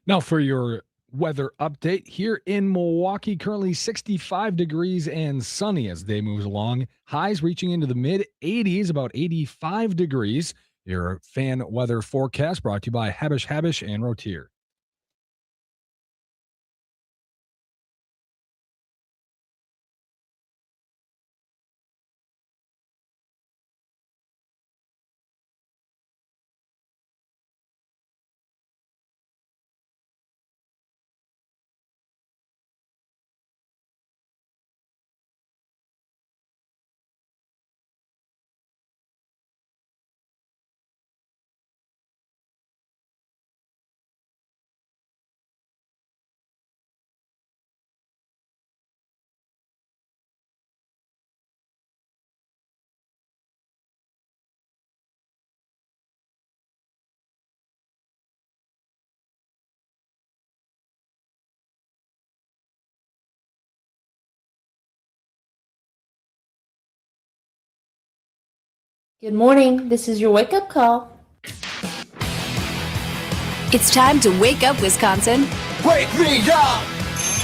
Now for your weather update here in Milwaukee, currently 65 degrees and sunny as day moves along. Highs reaching into the mid 80s, about 85 degrees. Your fan weather forecast brought to you by Habish and Rotier. Good morning. This is your wake up call. It's time to wake up, Wisconsin. Wake me up!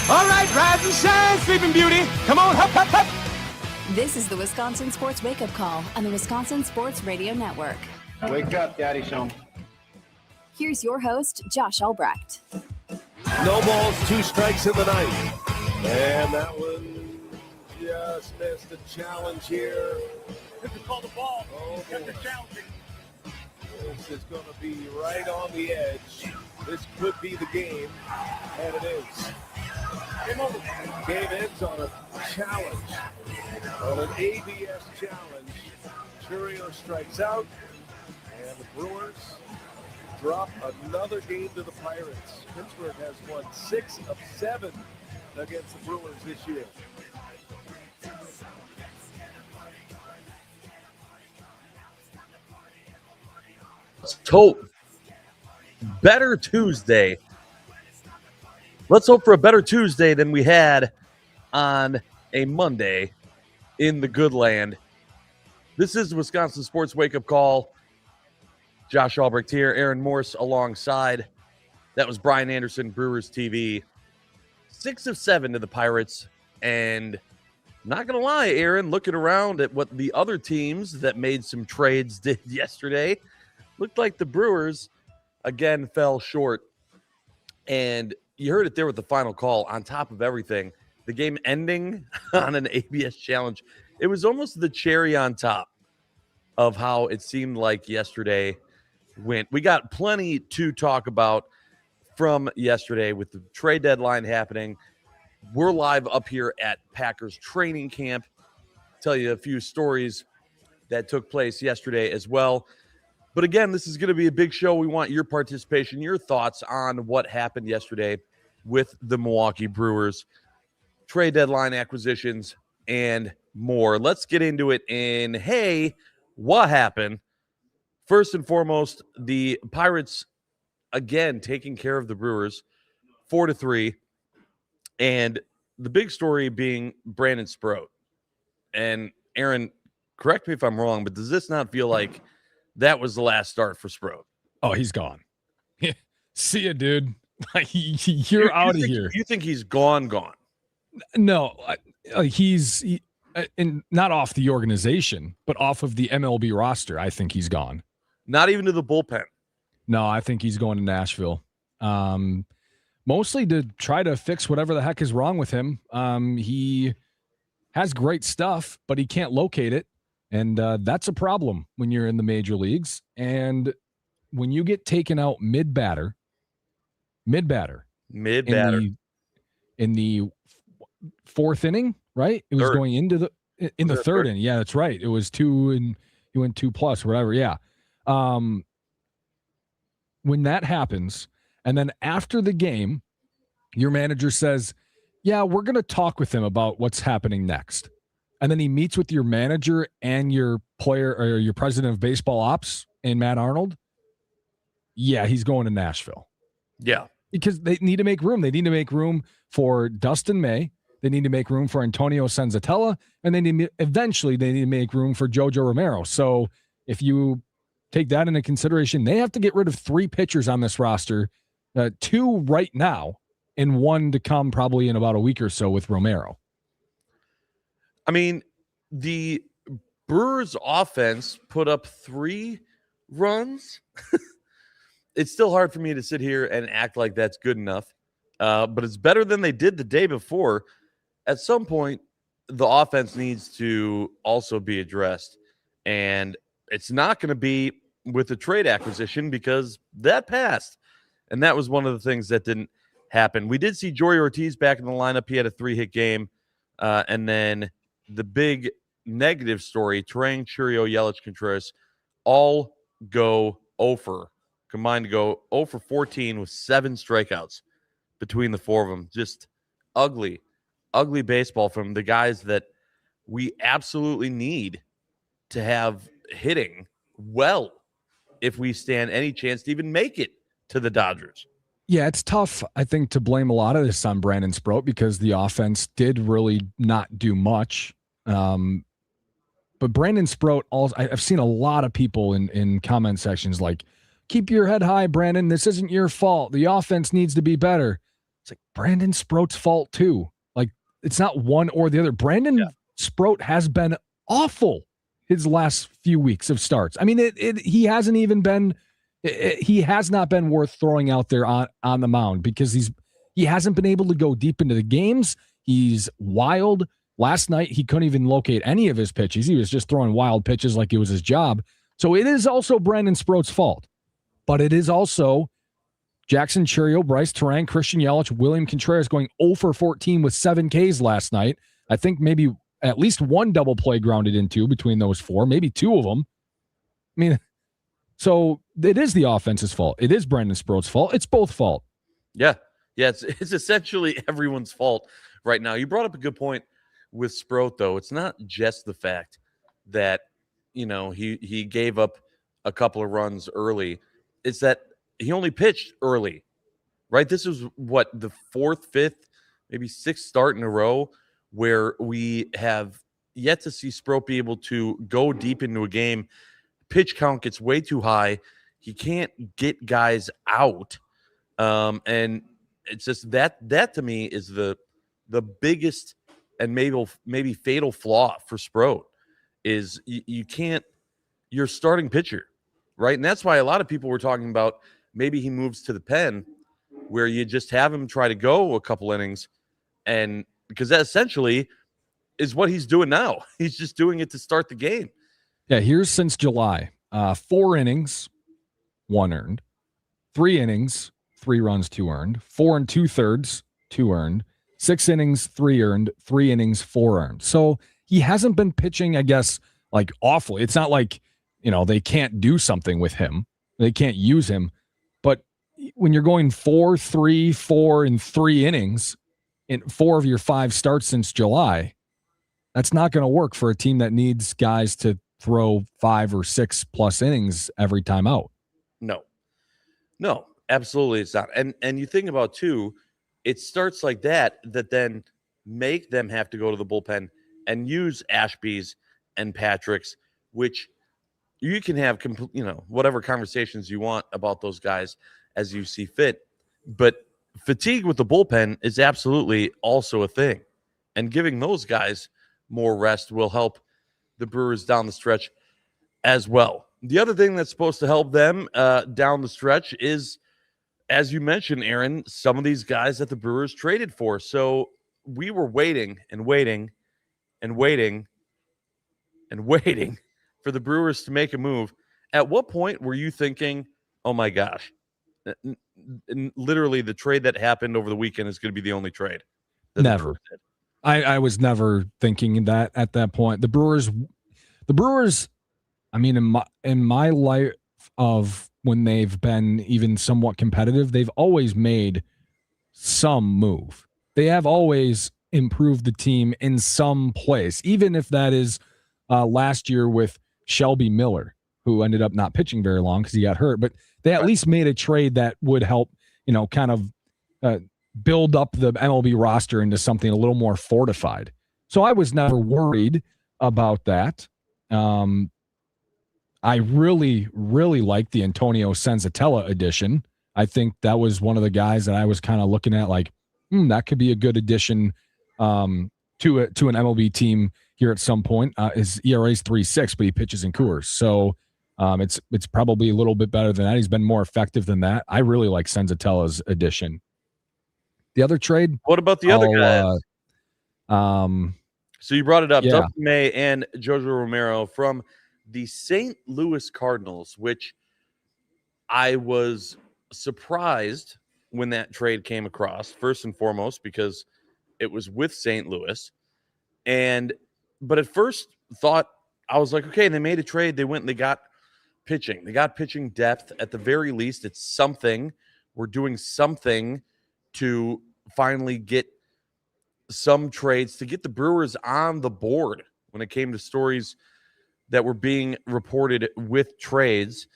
All right, rise and shine, Sleeping Beauty. Come on, hop, hop, hop. This is the Wisconsin Sports Wake Up Call on the Wisconsin Sports Radio Network. Wake up, Daddy's home. Here's your host, Josh Albrecht. No balls, 2 strikes in the ninth. And that one just missed the challenge here. This is called the ball. Oh, After challenging. This is going to be right on the edge. This could be the game, and it is. Game over. Game ends on a challenge, on an ABS challenge. Churio strikes out, and the Brewers drop another game to the Pirates. Pittsburgh has won 6 of 7 against the Brewers this year. Let's hope better Tuesday. Let's hope for a better Tuesday than we had on a Monday in the good land. This is the Wisconsin Sports Wake Up Call. Josh Albrecht here, Aaron Morse alongside. That was Brian Anderson, Brewers TV. 6 of 7 to the Pirates. And not going to lie, Aaron, looking around at what the other teams that made some trades did yesterday, looked like the Brewers, again, fell short. And you heard it there with the final call. On top of everything, the game ending on an ABS challenge, it was almost the cherry on top of how it seemed like yesterday went. We got plenty to talk about from yesterday with the trade deadline happening. We're live up here at Packers training camp. Tell you a few stories that took place yesterday as well. But again, this is going to be a big show. We want your participation, your thoughts on what happened yesterday with the Milwaukee Brewers, trade deadline acquisitions, and more. Let's get into it. And hey, what happened? First and foremost, the Pirates, again, taking care of the Brewers 4-3. And the big story being Brandon Sproat. And Aaron, correct me if I'm wrong, but does this not feel like that was the last start for Sproat? Oh, he's gone. See ya, dude. You're out of here. You think he's gone? No, he's and not off the organization, but off of the MLB roster. I think he's gone. Not even to the bullpen. No, I think he's going to Nashville. Mostly to try to fix whatever the heck is wrong with him. He has great stuff, but he can't locate it. And that's a problem when you're in the major leagues. And when you get taken out mid-batter, in the fourth inning, right? It was third. Going into the third inning. Yeah, that's right. It was 2 and he went 2+, whatever. Yeah. When that happens, and then after the game, your manager says, yeah, we're going to talk with him about what's happening next. And then he meets with your manager and your player or your president of baseball ops and Matt Arnold. Yeah, he's going to Nashville. Yeah. Because they need to make room. They need to make room for Dustin May. They need to make room for Antonio Senzatella. And eventually they need to make room for Jojo Romero. So if you take that into consideration, they have to get rid of 3 pitchers on this roster 2 right now, and 1 to come probably in about a week or so with Romero. I mean, the Brewers offense put up 3 runs. It's still hard for me to sit here and act like that's good enough, but it's better than they did the day before. At some point, the offense needs to also be addressed, and it's not going to be with the trade acquisition because that passed, and that was one of the things that didn't happen. We did see Joey Ortiz back in the lineup. He had a 3-hit game, and then the big negative story, Terang, Churio, Yelich, Contreras, all go 0 for, combined to go 0 for 14 with 7 strikeouts between the 4 of them. Just ugly baseball from the guys that we absolutely need to have hitting well if we stand any chance to even make it to the Dodgers. Yeah, it's tough, I think, to blame a lot of this on Brandon Sproat because the offense did really not do much. But Brandon Sproat, also, I've seen a lot of people in comment sections like, keep your head high, Brandon. This isn't your fault. The offense needs to be better. It's like Brandon Sproat's fault too. Like, it's not one or the other. Brandon Sproat has been awful his last few weeks of starts. I mean, he hasn't even been he has not been worth throwing out there on the mound because he hasn't been able to go deep into the games. He's wild. Last night, he couldn't even locate any of his pitches. He was just throwing wild pitches like it was his job. So it is also Brandon Sproat's fault. But it is also Jackson Churio, Bryce Terang, Christian Yelich, William Contreras going 0 for 14 with 7 Ks last night. I think maybe at least 1 double play grounded into between those 4, maybe 2 of them. I mean, so it is the offense's fault. It is Brandon Sproat's fault. It's both fault. Yeah. It's essentially everyone's fault right now. You brought up a good point with Sproat, though. It's not just the fact that, he gave up a couple of runs early. It's that he only pitched early, right? This is the 4th, 5th, maybe 6th start in a row where we have yet to see Sproat be able to go deep into a game. Pitch count gets way too high. He can't get guys out. And it's just that to me is the biggest and maybe fatal flaw for Sproat is you can't, your starting pitcher, right? And that's why a lot of people were talking about maybe he moves to the pen where you just have him try to go a couple innings, and because that essentially is what he's doing now. He's just doing it to start the game. Yeah, here's since July. 4 innings, 1 earned. 3 innings, 3 runs, 2 earned. 4 2/3, 2 earned. 6 innings, 3 earned. 3 innings, 4 earned. So he hasn't been pitching, I guess, like awfully. It's not like, they can't do something with him. They can't use him. But when you're going 4, 3, 4, and 3 innings in 4 of your 5 starts since July, that's not going to work for a team that needs guys to throw 5 or 6 plus innings every time out. No, absolutely it's not. And you think about too, it starts like that then make them have to go to the bullpen and use Ashby's and Patrick's, which you can have whatever conversations you want about those guys as you see fit. But fatigue with the bullpen is absolutely also a thing. And giving those guys more rest will help the Brewers down the stretch as well. The other thing that's supposed to help them down the stretch is, as you mentioned, Aaron, some of these guys that the Brewers traded for. So we were waiting and waiting and waiting and waiting for the Brewers to make a move. At what point were you thinking, oh my gosh, literally the trade that happened over the weekend is going to be the only trade? Never. I was never thinking that at that point. The Brewers, I mean, in my life of when they've been even somewhat competitive, they've always made some move. They have always improved the team in some place, even if that is last year with Shelby Miller, who ended up not pitching very long because he got hurt. But they at least made a trade that would help, kind of build up the MLB roster into something a little more fortified. So I was never worried about that. I really, really liked the Antonio Senzatella addition. I think that was one of the guys that I was kind of looking at like, that could be a good addition to an MLB team here at some point. His ERA is 3.6, but he pitches in Coors. So it's probably a little bit better than that. He's been more effective than that. I really like Senzatella's addition. The other trade. What about the other guys? So you brought it up, Dustin May and Jojo Romero from the St. Louis Cardinals, which I was surprised when that trade came across, first and foremost, because it was with St. Louis. But at first thought, I was like, okay, they made a trade. They went and they got pitching. They got pitching depth. At the very least, it's something. We're doing something to finally get some trades to get the Brewers on the board when it came to stories that were being reported with trades.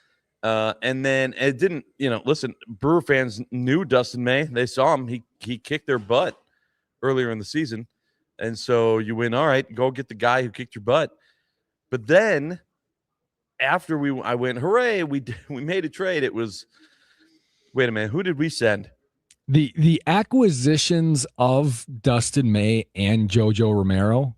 And then it didn't, listen, Brewer fans knew Dustin May. They saw him. He kicked their butt earlier in the season. And so you win, all right, go get the guy who kicked your butt. But then after I went, hooray, we made a trade. It was, wait a minute, who did we send? The acquisitions of Dustin May and Jojo Romero,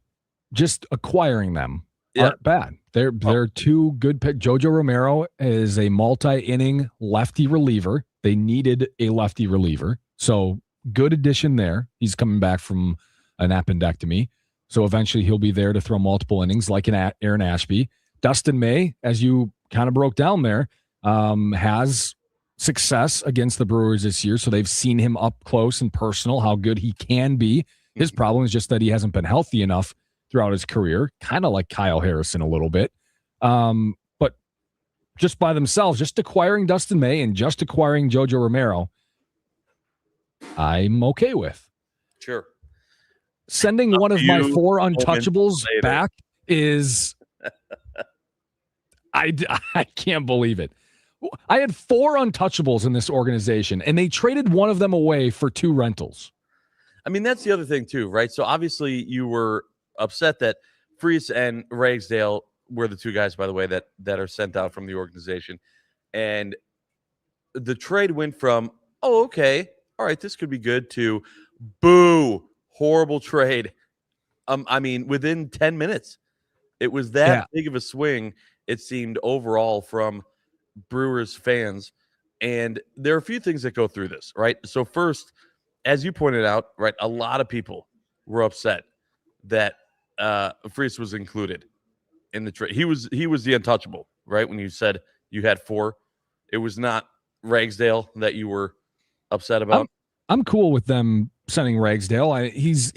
just acquiring them aren't bad. They're two good picks. Jojo Romero is a multi-inning lefty reliever. They needed a lefty reliever. So good addition there. He's coming back from an appendectomy. So eventually he'll be there to throw multiple innings like an Aaron Ashby. Dustin May, as you kind of broke down there, has success against the Brewers this year. So they've seen him up close and personal, how good he can be. His problem is just that he hasn't been healthy enough throughout his career, kind of like Kyle Harrison a little bit. But just by themselves, just acquiring Dustin May and just acquiring Jojo Romero, I'm okay with. Sure. Sending one of my 4 untouchables back is I can't believe it. I had 4 untouchables in this organization, and they traded one of them away for 2 rentals. I mean, that's the other thing too, right? So obviously you were upset that Freese and Ragsdale were the 2 guys, by the way, that are sent out from the organization. And the trade went from, oh, okay, all right, this could be good, to boo, horrible trade. I mean, within 10 minutes, it was that big of a swing, it seemed, overall from Brewers fans. And there are a few things that go through this, right? So first, as you pointed out, right, a lot of people were upset that Freese was included in the trade. He was the untouchable, right? When you said you had 4, it was not Ragsdale that you were upset about. I'm cool with them sending Ragsdale. He's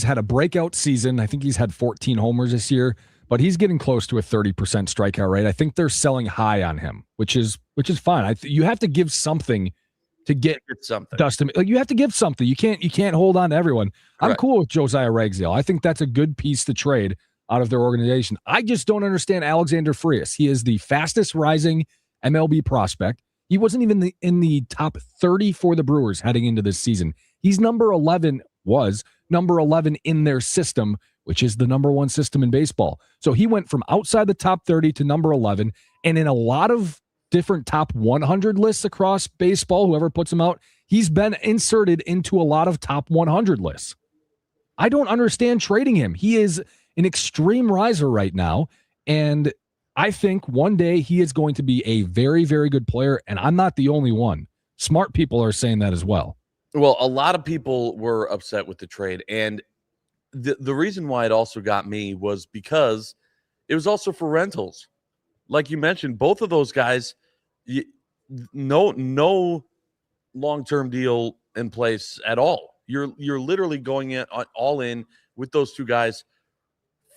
had a breakout season. I think he's had 14 homers this year, but he's getting close to a 30% strikeout rate. I think they're selling high on him, which is fine. You have to give something to get something. Dustin, like, you have to give something. You can't hold on to everyone. Correct. I'm cool with Josiah Ragsdale. I think that's a good piece to trade out of their organization. I just don't understand Alexander Frias. He is the fastest rising MLB prospect. He wasn't even in the top 30 for the Brewers heading into this season. He's was number 11 in their system, which is the number 1 system in baseball. So he went from outside the top 30 to number 11. And in a lot of different top 100 lists across baseball, whoever puts them out, he's been inserted into a lot of top 100 lists. I don't understand trading him. He is an extreme riser right now. And I think one day he is going to be a very, very good player, and I'm not the only one. Smart people are saying that as well. Well, a lot of people were upset with the trade, and the reason why it also got me was because it was also for rentals. Like you mentioned, both of those guys, no long-term deal in place at all. You're literally going in all in with those 2 guys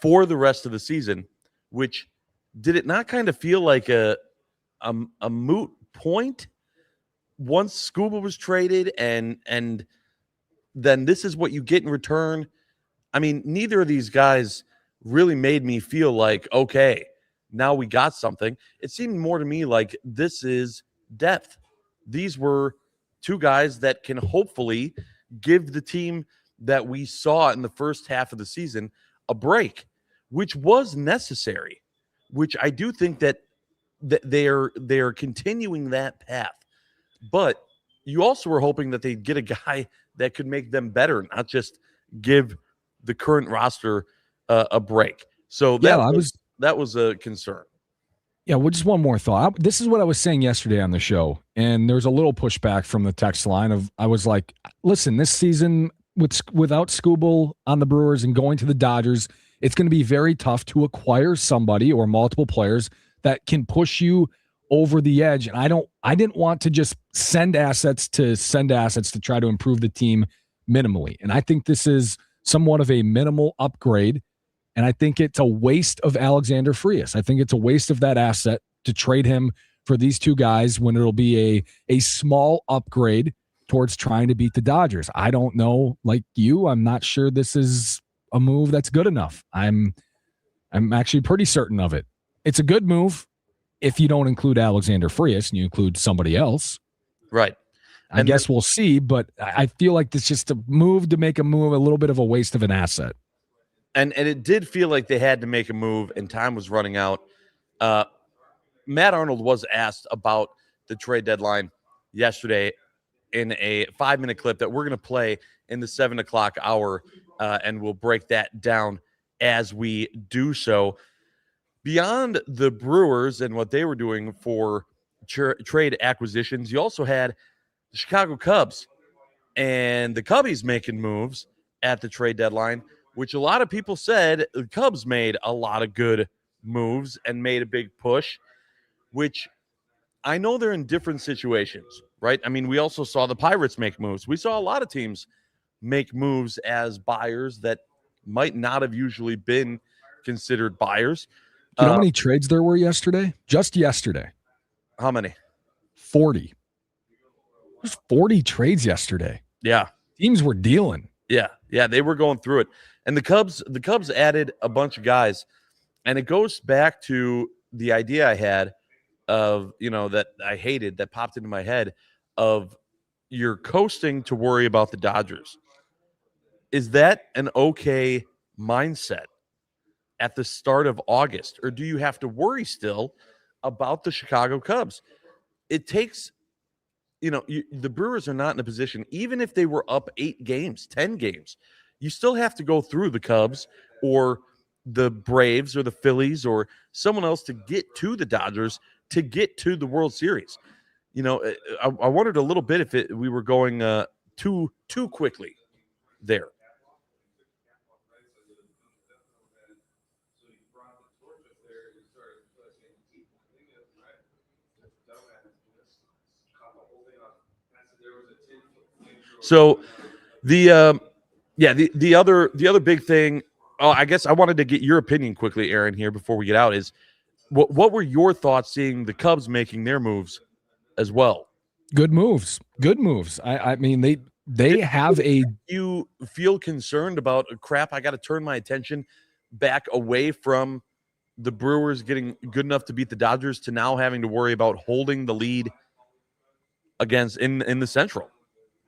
for the rest of the season, which – did it not kind of feel like a moot point once Scuba was traded and then this is what you get in return? I mean, neither of these guys really made me feel like, okay, now we got something. It seemed more to me like this is depth. These were 2 guys that can hopefully give the team that we saw in the first half of the season a break, which was necessary. Which I do think that they are continuing that path. But you also were hoping that they'd get a guy that could make them better, not just give the current roster a break. So that was a concern. Yeah, well, just one more thought. This is what I was saying yesterday on the show, and there's a little pushback from the text line of I was like, listen, this season without Skubal on the Brewers and going to the Dodgers, it's going to be very tough to acquire somebody or multiple players that can push you over the edge. And I didn't want to just send assets to try to improve the team minimally. And I think this is somewhat of a minimal upgrade. And I think it's a waste of Alexander Frias. I think it's a waste of that asset to trade him for these two guys when it'll be a small upgrade towards trying to beat the Dodgers. I don't know, like you, I'm not sure this is a move that's good enough. I'm actually pretty certain of it. It's a good move if you don't include Alexander Frias and you include somebody else. Right. I guess we'll see, but I feel like it's just a move to make a move, a little bit of a waste of an asset. And it did feel like they had to make a move, and time was running out. Matt Arnold was asked about the trade deadline yesterday in a 5-minute clip that we're going to play in the 7 o'clock hour, and we'll break that down as we do so. Beyond the Brewers and what they were doing for trade acquisitions, you also had the Chicago Cubs and the Cubbies making moves at the trade deadline, which a lot of people said the Cubs made a lot of good moves and made a big push, which I know they're in different situations, right? I mean, we also saw the Pirates make moves. We saw a lot of teams make moves as buyers that might not have usually been considered buyers. You know how many trades there were yesterday? Just yesterday. How many? 40. There's 40 trades yesterday. Yeah. Teams were dealing. Yeah, they were going through it. And the Cubs added a bunch of guys. And it goes back to the idea I had of, that I hated, that popped into my head, of you're coasting to worry about the Dodgers. Is that an okay mindset at the start of August? Or do you have to worry still about the Chicago Cubs? It takes, the Brewers are not in a position, even if they were up 8 games, 10 games, you still have to go through the Cubs or the Braves or the Phillies or someone else to get to the Dodgers, to get to the World Series. I wondered a little bit if we were going too quickly there. So the other big thing, I guess I wanted to get your opinion quickly, Aaron, here before we get out, is what were your thoughts seeing the Cubs making their moves as well? Good moves. I mean, they have a. You feel concerned about crap? I got to turn my attention back away from the Brewers getting good enough to beat the Dodgers to now having to worry about holding the lead against in the Central.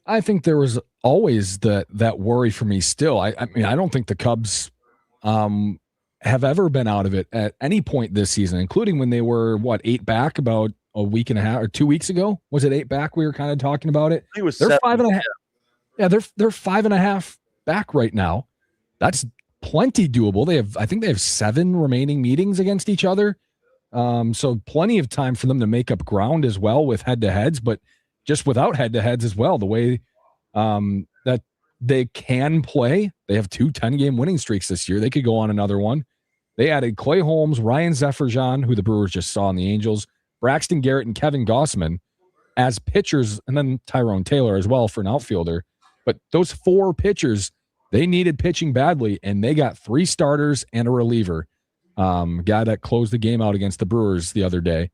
I think there was always that worry for me still. I mean, I don't think the Cubs have ever been out of it at any point this season, including when they were 8 back about a week and a half or 2 weeks ago. Was it 8 back? We were kind of talking about it. It was they're 7. 5.5. Yeah, they're 5.5 back right now. That's plenty doable. I think they have 7 remaining meetings against each other. So plenty of time for them to make up ground as well with head-to-heads, but just without head-to-heads as well, the way that they can play. They have 2 10-game winning streaks this year. They could go on another one. They added Clay Holmes, Ryan Zefferjan, who the Brewers just saw in the Angels, Braxton Garrett, and Kevin Gossman as pitchers, and then Tyrone Taylor as well for an outfielder. But those 4 pitchers, they needed pitching badly, and they got 3 starters and a reliever. Guy that closed the game out against the Brewers the other day.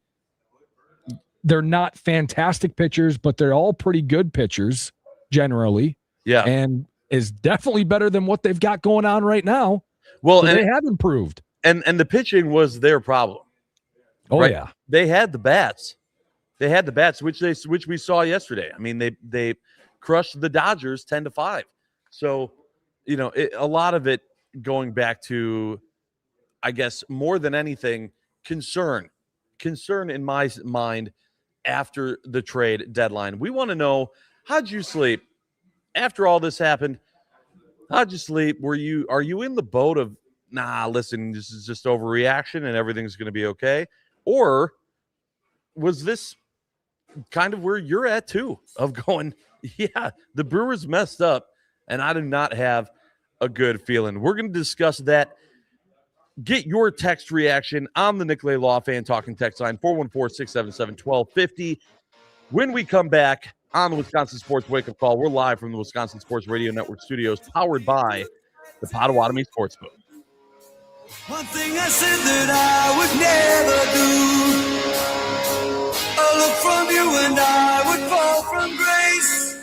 They're not fantastic pitchers, but they're all pretty good pitchers generally. Yeah. And is definitely better than what they've got going on right now. Well, so and they have improved. And the pitching was their problem. Oh, right? Yeah. They had the bats. Which we saw yesterday. I mean, they crushed the Dodgers 10-5. So, a lot of it going back to, I guess, more than anything, concern in my mind after the trade deadline. We want to know, how'd you sleep after all this happened? How'd you sleep? Are you in the boat of, nah, listen, this is just overreaction and everything's going to be okay? Or was this kind of where you're at too, of going, yeah, the Brewers messed up and I do not have a good feeling? We're going to discuss that. Get your text reaction on the Nicolay Law Fan Talking text line, 414-677-1250. When we come back on the Wisconsin Sports Wake Up Call, we're live from the Wisconsin Sports Radio Network studios, powered by the Potawatomi Sportsbook. One thing I said that I would never do, a look from you and I would fall from grace.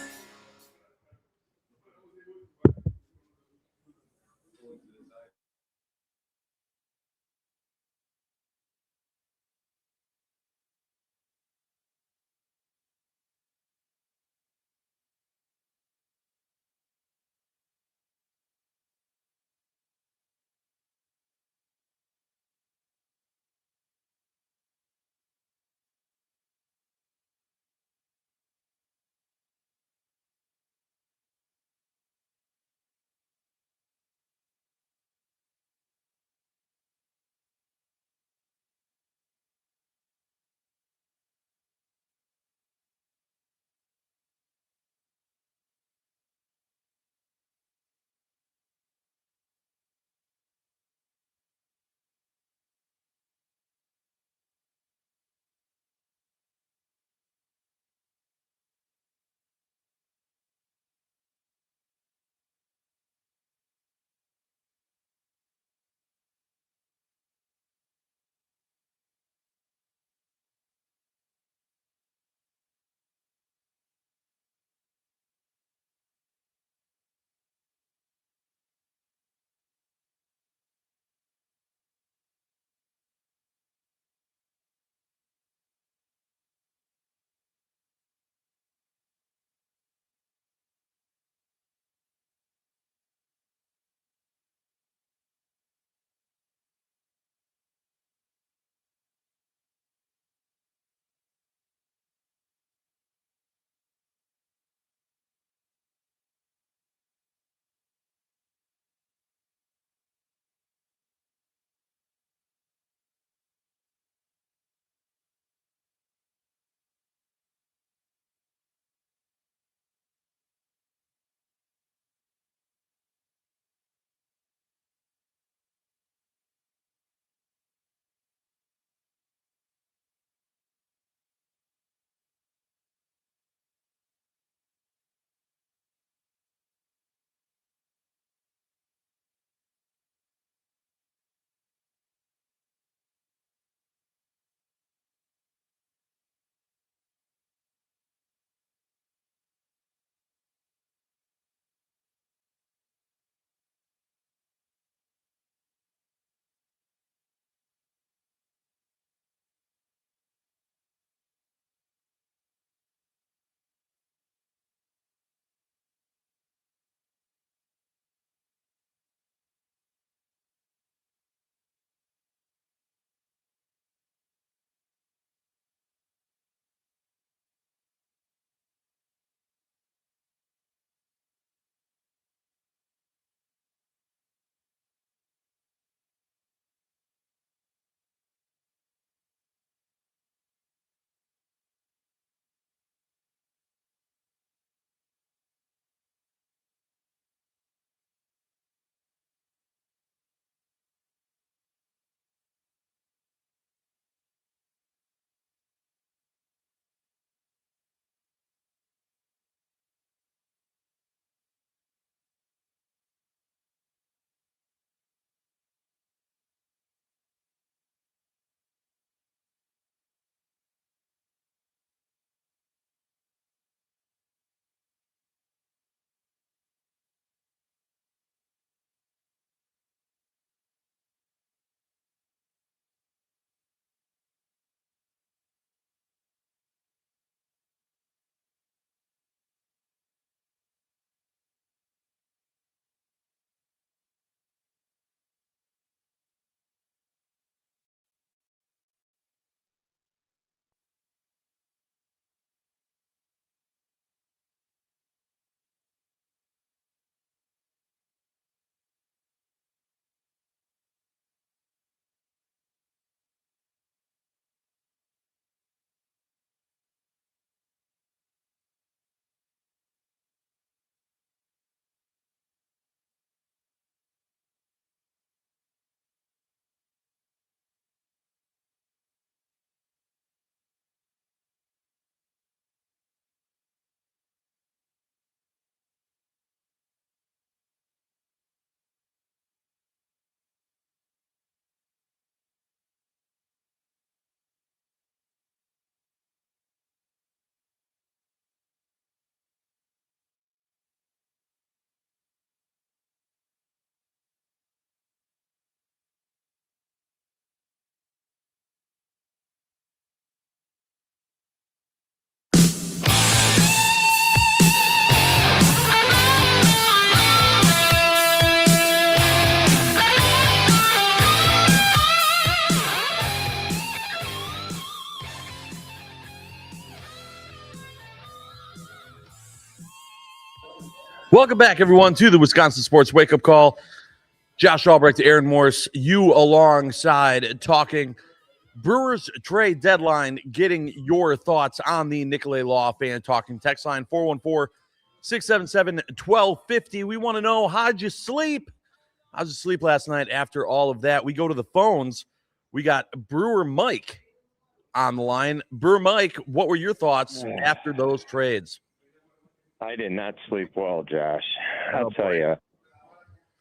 Welcome back, everyone, to the Wisconsin Sports Wake Up Call. Josh Albrecht, Aaron Morse, you alongside talking Brewers trade deadline, getting your thoughts on the Nicolay Law Fan Talking text line 414-677-1250. We want to know, how'd you sleep? How'd you sleep last night after all of that? We go to the phones. We got Brewer Mike on the line. Brewer Mike, what were your thoughts after those trades? I did not sleep well, Josh. I'll tell you.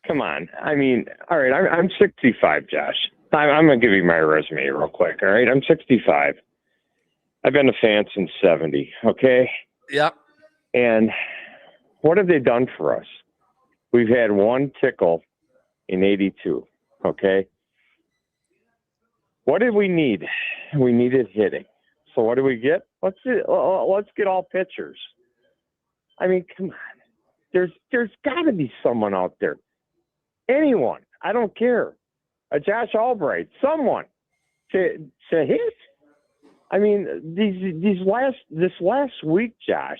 Come on. I mean, all right, I'm 65, Josh. I'm going to give you my resume real quick, all right? I'm 65. I've been a fan since 70, okay? Yep. And what have they done for us? We've had one tickle in 82, okay? What did we need? We needed hitting. So what do we get? Let's get all pitchers. I mean, come on. There's got to be someone out there. Anyone. I don't care. A Josh Albright, someone to hit. I mean, this last week, Josh,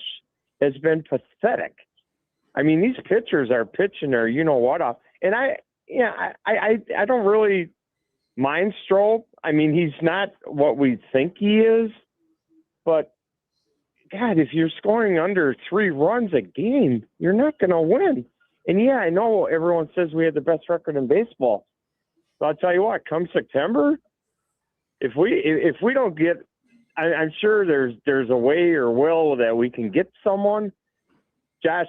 has been pathetic. I mean, these pitchers are pitching their off, and I don't really mind Stroll. I mean, he's not what we think he is, but God, if you're scoring under 3 runs a game, you're not going to win. And yeah, I know everyone says we have the best record in baseball. But I'll tell you what, come September, if we don't get, I'm sure there's a way or will that we can get someone. Josh,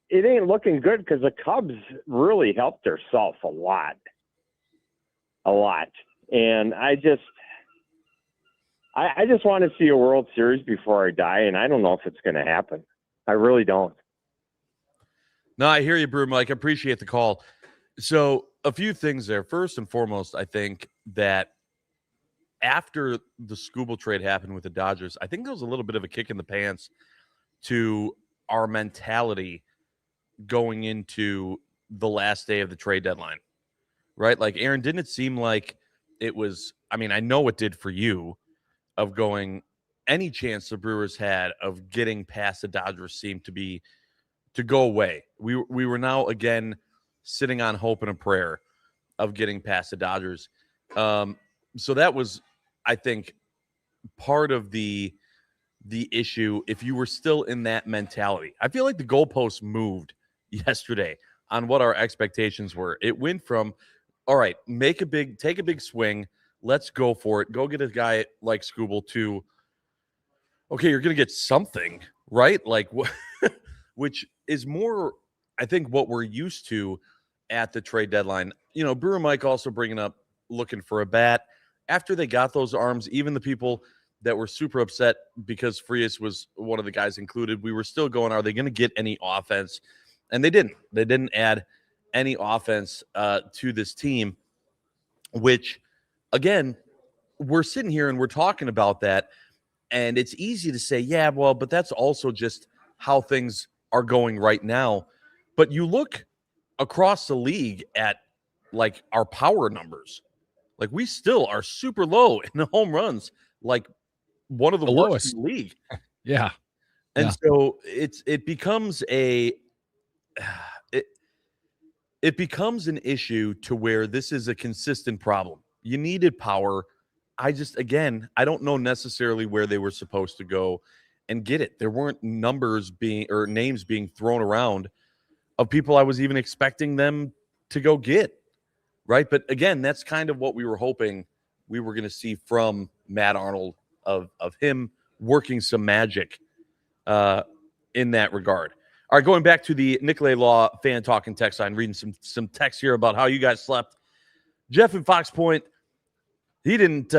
it ain't looking good because the Cubs really helped themselves a lot. And I just want to see a World Series before I die, and I don't know if it's going to happen. I really don't. No, I hear you, Brew Mike. I appreciate the call. So a few things there. First and foremost, I think that after the Skubal trade happened with the Dodgers, I think there was a little bit of a kick in the pants to our mentality going into the last day of the trade deadline, right? Like, Aaron, didn't it seem like it was, I mean, I know it did for you, of going, any chance the Brewers had of getting past the Dodgers seemed to go away. We were now again sitting on hope and a prayer of getting past the Dodgers. So that was, I think, part of the issue. If you were still in that mentality, I feel like the goalposts moved yesterday on what our expectations were. It went from, all right, take a big swing, let's go for it, go get a guy like Skubal, to, okay, you're going to get something, right? Like, which is more, I think, what we're used to at the trade deadline. Brewer Mike also bringing up looking for a bat. After they got those arms, even the people that were super upset because Frias was one of the guys included, we were still going, are they going to get any offense? And they didn't. They didn't add any offense to this team, which, again, we're sitting here and we're talking about that, and it's easy to say, yeah, well, but that's also just how things are going right now. But you look across the league at, like, our power numbers. Like, we still are super low in the home runs, like one of the worst lowest in the league. Yeah. And so it becomes it becomes an issue to where this is a consistent problem. You needed power. I don't know necessarily where they were supposed to go and get it. There weren't names being thrown around of people I was even expecting them to go get, right? But again, that's kind of what we were hoping we were going to see from Matt Arnold, of him working some magic in that regard. All right, going back to the Nicolay Law Fan Talking text line, reading some text here about how you guys slept. Jeff in Fox Point, he didn't,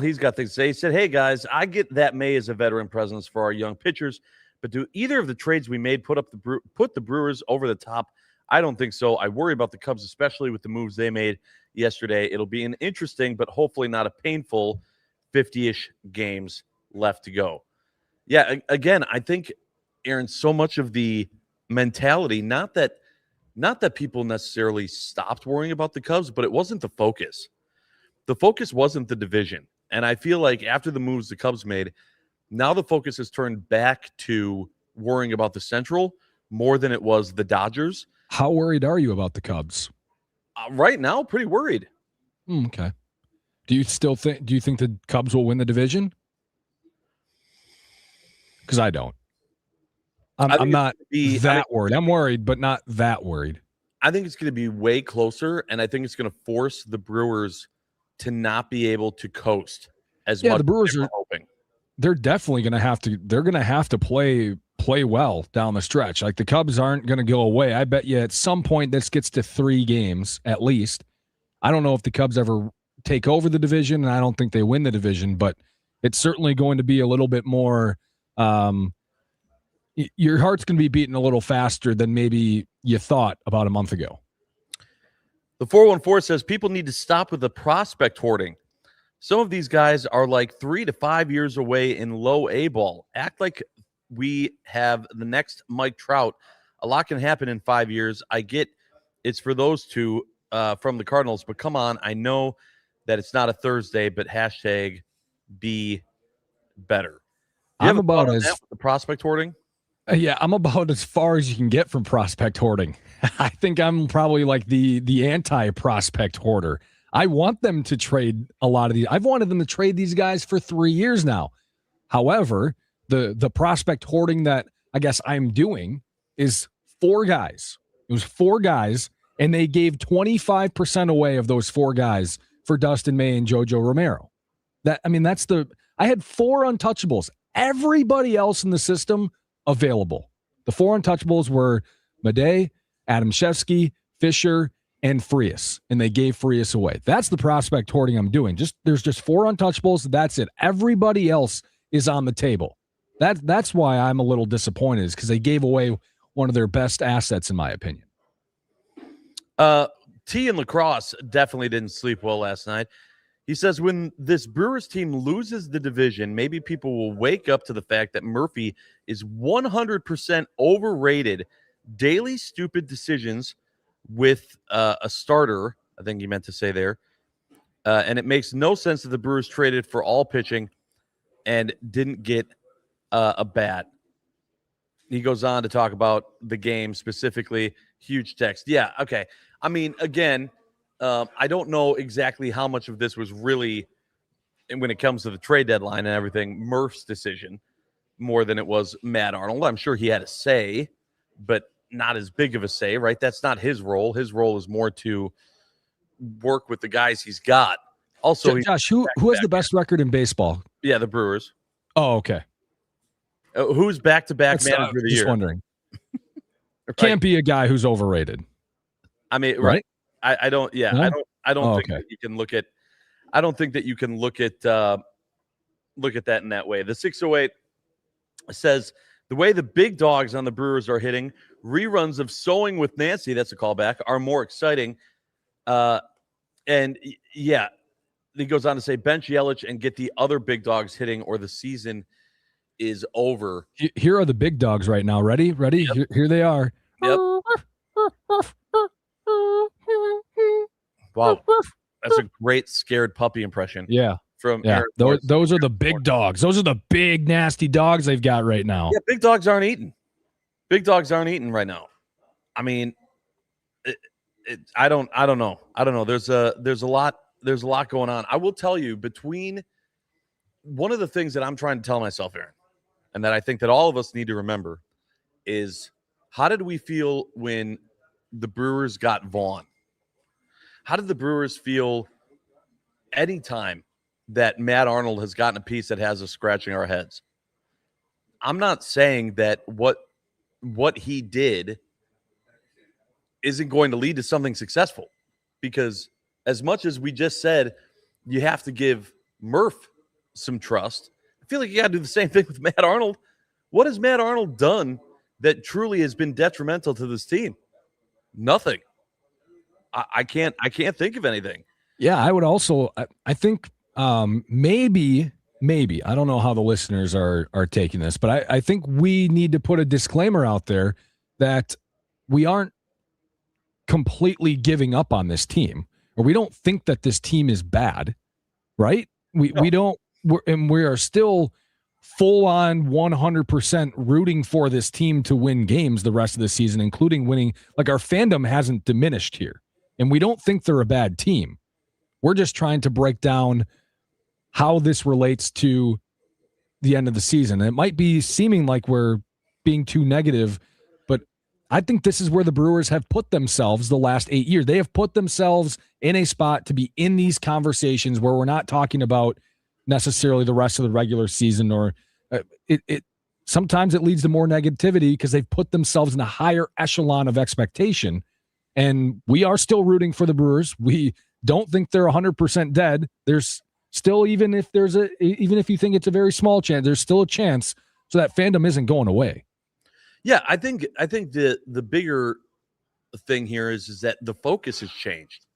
he's got things to say. He said, hey, guys, I get that May is a veteran presence for our young pitchers, but do either of the trades we made put the Brewers over the top? I don't think so. I worry about the Cubs, especially with the moves they made yesterday. It'll be an interesting, but hopefully not a painful 50-ish games left to go. Yeah, again, I think, Aaron, so much of the mentality, not that people necessarily stopped worrying about the Cubs, but it wasn't the focus. The focus wasn't the division. And I feel like after the moves the Cubs made, now the focus has turned back to worrying about the Central, more than it was the Dodgers. How worried are you about the Cubs? Right now, pretty worried. Okay. Do you think the Cubs will win the division? Because I don't. I'm not that worried. I'm worried, but not that worried. I think it's going to be way closer, and I think it's going to force the Brewers to not be able to coast as much. The Brewers as they were hoping. They're definitely going to have to. They're going to have to play well down the stretch. Like the Cubs aren't going to go away. I bet you at some point this gets to 3 games at least. I don't know if the Cubs ever take over the division, and I don't think they win the division, but it's certainly going to be a little bit more. Your heart's going to be beating a little faster than maybe you thought about a month ago. The 414 says people need to stop with the prospect hoarding. Some of these guys are like 3 to 5 years away in low A ball. Act like we have the next Mike Trout. A lot can happen in 5 years. I get it's for those two from the Cardinals, but come on. I know that it's not a Thursday, but hashtag be better. I'm about as the prospect hoarding. Yeah, I'm about as far as you can get from prospect hoarding. I think I'm probably like the anti-prospect hoarder. I want them to trade a lot of these. I've wanted them to trade these guys for 3 years now. However, the prospect hoarding that I guess I'm doing is 4 guys. It was 4 guys, and they gave 25% away of those 4 guys for Dustin May and JoJo Romero. I had 4 untouchables. Everybody else in the system available. The 4 untouchables were Madej, Adam Shevsky, Fisher, and Frias, and they gave Frias away. That's the prospect hoarding I'm doing. There's just 4 untouchables. That's it. Everybody else is on the table. That's why I'm a little disappointed, is because they gave away one of their best assets, in my opinion. T in Lacrosse definitely didn't sleep well last night. He says when this Brewers team loses the division, maybe people will wake up to the fact that Murphy is 100% overrated. Daily stupid decisions with a starter, I think he meant to say there. And it makes no sense that the Brewers traded for all pitching and didn't get a bat. He goes on to talk about the game specifically. Huge text. Yeah, okay. I mean, again, I don't know exactly how much of this was really, when it comes to the trade deadline and everything, Murph's decision more than it was Matt Arnold. I'm sure he had a say, but not as big of a say, right? That's not his role. His role is more to work with the guys he's got. Also, Josh, who has the best record in baseball? Yeah, the Brewers. Oh, okay. Who's back-to-back manager of the year? Just wondering. Can't be a guy who's overrated. I mean, right? I don't. Yeah, no? I don't think that you can look at. I don't think that you can look at that in that way. The 608 says the way the big dogs on the Brewers are hitting, reruns of Sewing with Nancy, that's a callback, are more exciting. And yeah, he goes on to say bench Yelich and get the other big dogs hitting, or the season is over. Here are the big dogs right now. Ready? Yep. Here they are. Yep. Wow, that's a great scared puppy impression. Yeah. From Eric those are the big dogs. Those are the big nasty dogs they've got right now. Yeah, big dogs aren't eating. Big dogs aren't eating right now. I mean, I don't know. There's a lot going on. I will tell you, between one of the things that I'm trying to tell myself, Aaron, and that I think that all of us need to remember is, how did we feel when the Brewers got Vaughn? How did the Brewers feel anytime that Matt Arnold has gotten a piece that has us scratching our heads? I'm not saying that what he did isn't going to lead to something successful, because as much as we just said you have to give Murph some trust, I feel like you got to do the same thing with Matt Arnold. What has Matt Arnold done that truly has been detrimental to this team? Nothing. I can't think of anything. Yeah, I would also, I think maybe, I don't know how the listeners are taking this, but I think we need to put a disclaimer out there that we aren't completely giving up on this team, or we don't think that this team is bad, right? We are still full on 100% rooting for this team to win games the rest of the season, including winning. Like, our fandom hasn't diminished here, and we don't think they're a bad team. We're just trying to break down how this relates to the end of the season. And it might be seeming like we're being too negative, but I think this is where the Brewers have put themselves the last 8 years. They have put themselves in a spot to be in these conversations where we're not talking about necessarily the rest of the regular season, or it sometimes it leads to more negativity because they've put themselves in a higher echelon of expectation. And we are still rooting for the Brewers. We don't think they're 100% dead. There's still, even if you think it's a very small chance, there's still a chance. So that fandom isn't going away. Yeah, I think the bigger thing here is that the focus has changed.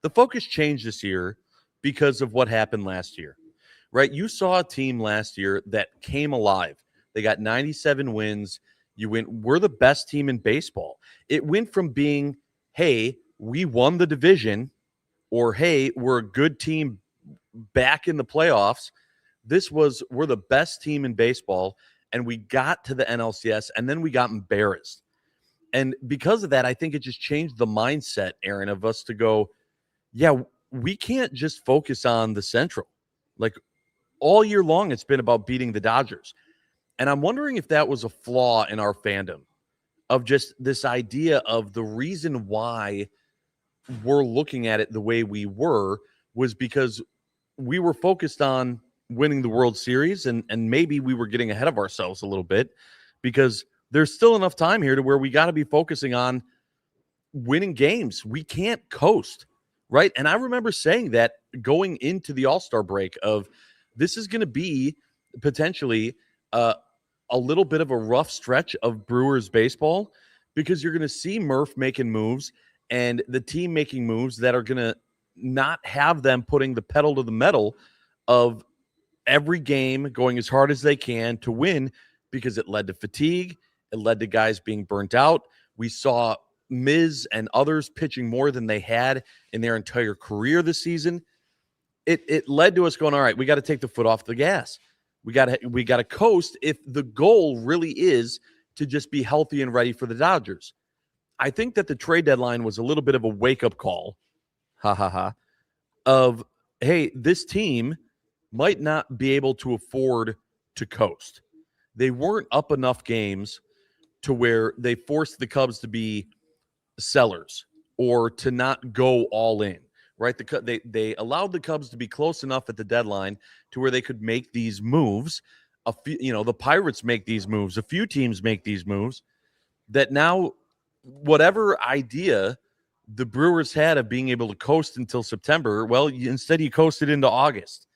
The focus changed this year because of what happened last year, right? You saw a team last year that came alive. They got 97 wins. We're the best team in baseball. It went from being, hey, we won the division, or hey, we're a good team back in the playoffs. This was, we're the best team in baseball, and we got to the NLCS, and then we got embarrassed. And because of that, I think it just changed the mindset, Aaron, of us to go, yeah, we can't just focus on the Central. Like, all year long, it's been about beating the Dodgers. And I'm wondering if that was a flaw in our fandom, of just this idea of the reason why we're looking at it the way we were was because we were focused on winning the World Series, and maybe we were getting ahead of ourselves a little bit, because there's still enough time here to where we got to be focusing on winning games. We can't coast, right? And I remember saying that going into the All-Star break of, this is going to be potentially a little bit of a rough stretch of Brewers baseball, because you're going to see Murph making moves and the team making moves that are going to not have them putting the pedal to the metal of every game going as hard as they can to win, because it led to fatigue. It led to guys being burnt out. We saw Miz and others pitching more than they had in their entire career this season. It led to us going, all right, we got to take the foot off the gas. We got to coast if the goal really is to just be healthy and ready for the Dodgers. I think that the trade deadline was a little bit of a wake-up call, of, hey, this team might not be able to afford to coast. They weren't up enough games to where they forced the Cubs to be sellers or to not go all in, right? They allowed the Cubs to be close enough at the deadline to where they could make these moves. The Pirates make these moves. A few teams make these moves that now, whatever idea the Brewers had of being able to coast until September, well, instead you coasted into August.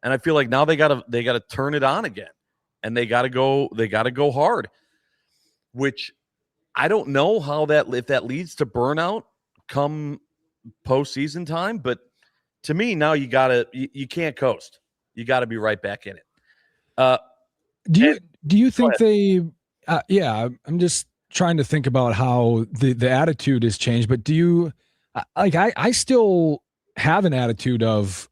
And I feel like now they gotta turn it on again, and they gotta go hard, which I don't know if that leads to burnout come postseason time. But to me, now you can't coast. You got to be right back in it. Do you think they? I'm just trying to think about how the attitude has changed. But do you I still have an attitude of,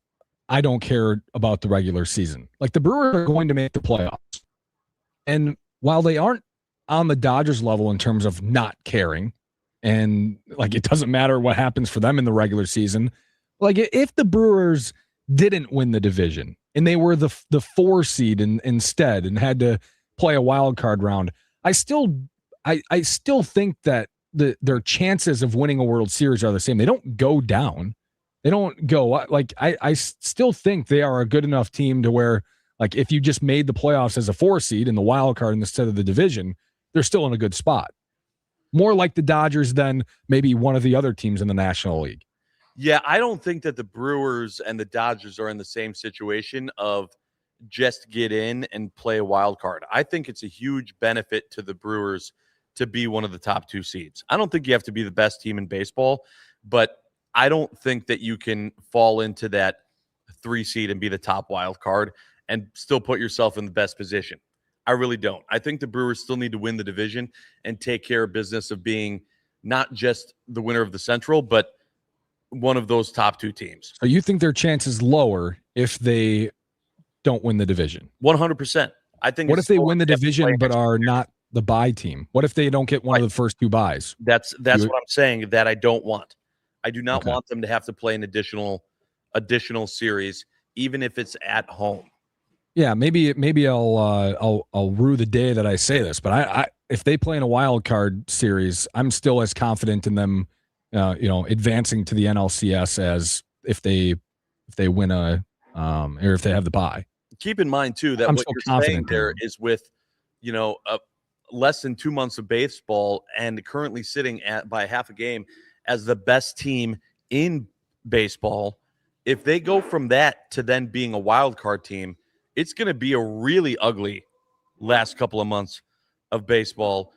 I don't care about the regular season. Like, the Brewers are going to make the playoffs, and while they aren't on the Dodgers level in terms of not caring, and like, it doesn't matter what happens for them in the regular season. Like, if the Brewers didn't win the division and they were the 4 seed instead and had to play a wild card round, I still think that their chances of winning a World Series are the same. They don't go down. They don't go, like, I still think they are a good enough team to where, like, if you just made the playoffs as a 4 seed in the wild card instead of the division, they're still in a good spot. More like the Dodgers than maybe one of the other teams in the National League. Yeah, I don't think that the Brewers and the Dodgers are in the same situation of just get in and play a wild card. I think it's a huge benefit to the Brewers to be one of the top 2 seeds. I don't think you have to be the best team in baseball, but I don't think that you can fall into that 3 seed and be the top wild card and still put yourself in the best position. I really don't. I think the Brewers still need to win the division and take care of business of being not just the winner of the Central, but one of those top 2 teams. So you think their chances lower if they don't win the division? 100%. I think. What it's if they still win the have to play division but next are year. not the bye team? What if they don't get one of the first 2 byes? That's what I'm saying. That I don't want. I do not Okay. want them to have to play an additional series, even if it's at home. Yeah, maybe I'll rue the day that I say this, but I if they play in a wild card series, I'm still as confident in them, advancing to the NLCS as if they win or if they have the bye. Keep in mind too that I'm what still you're saying confident in there them. is with, less than 2 months of baseball and currently sitting by half a game as the best team in baseball. If they go from that to then being a wild card team, it's going to be a really ugly last couple of months of baseball,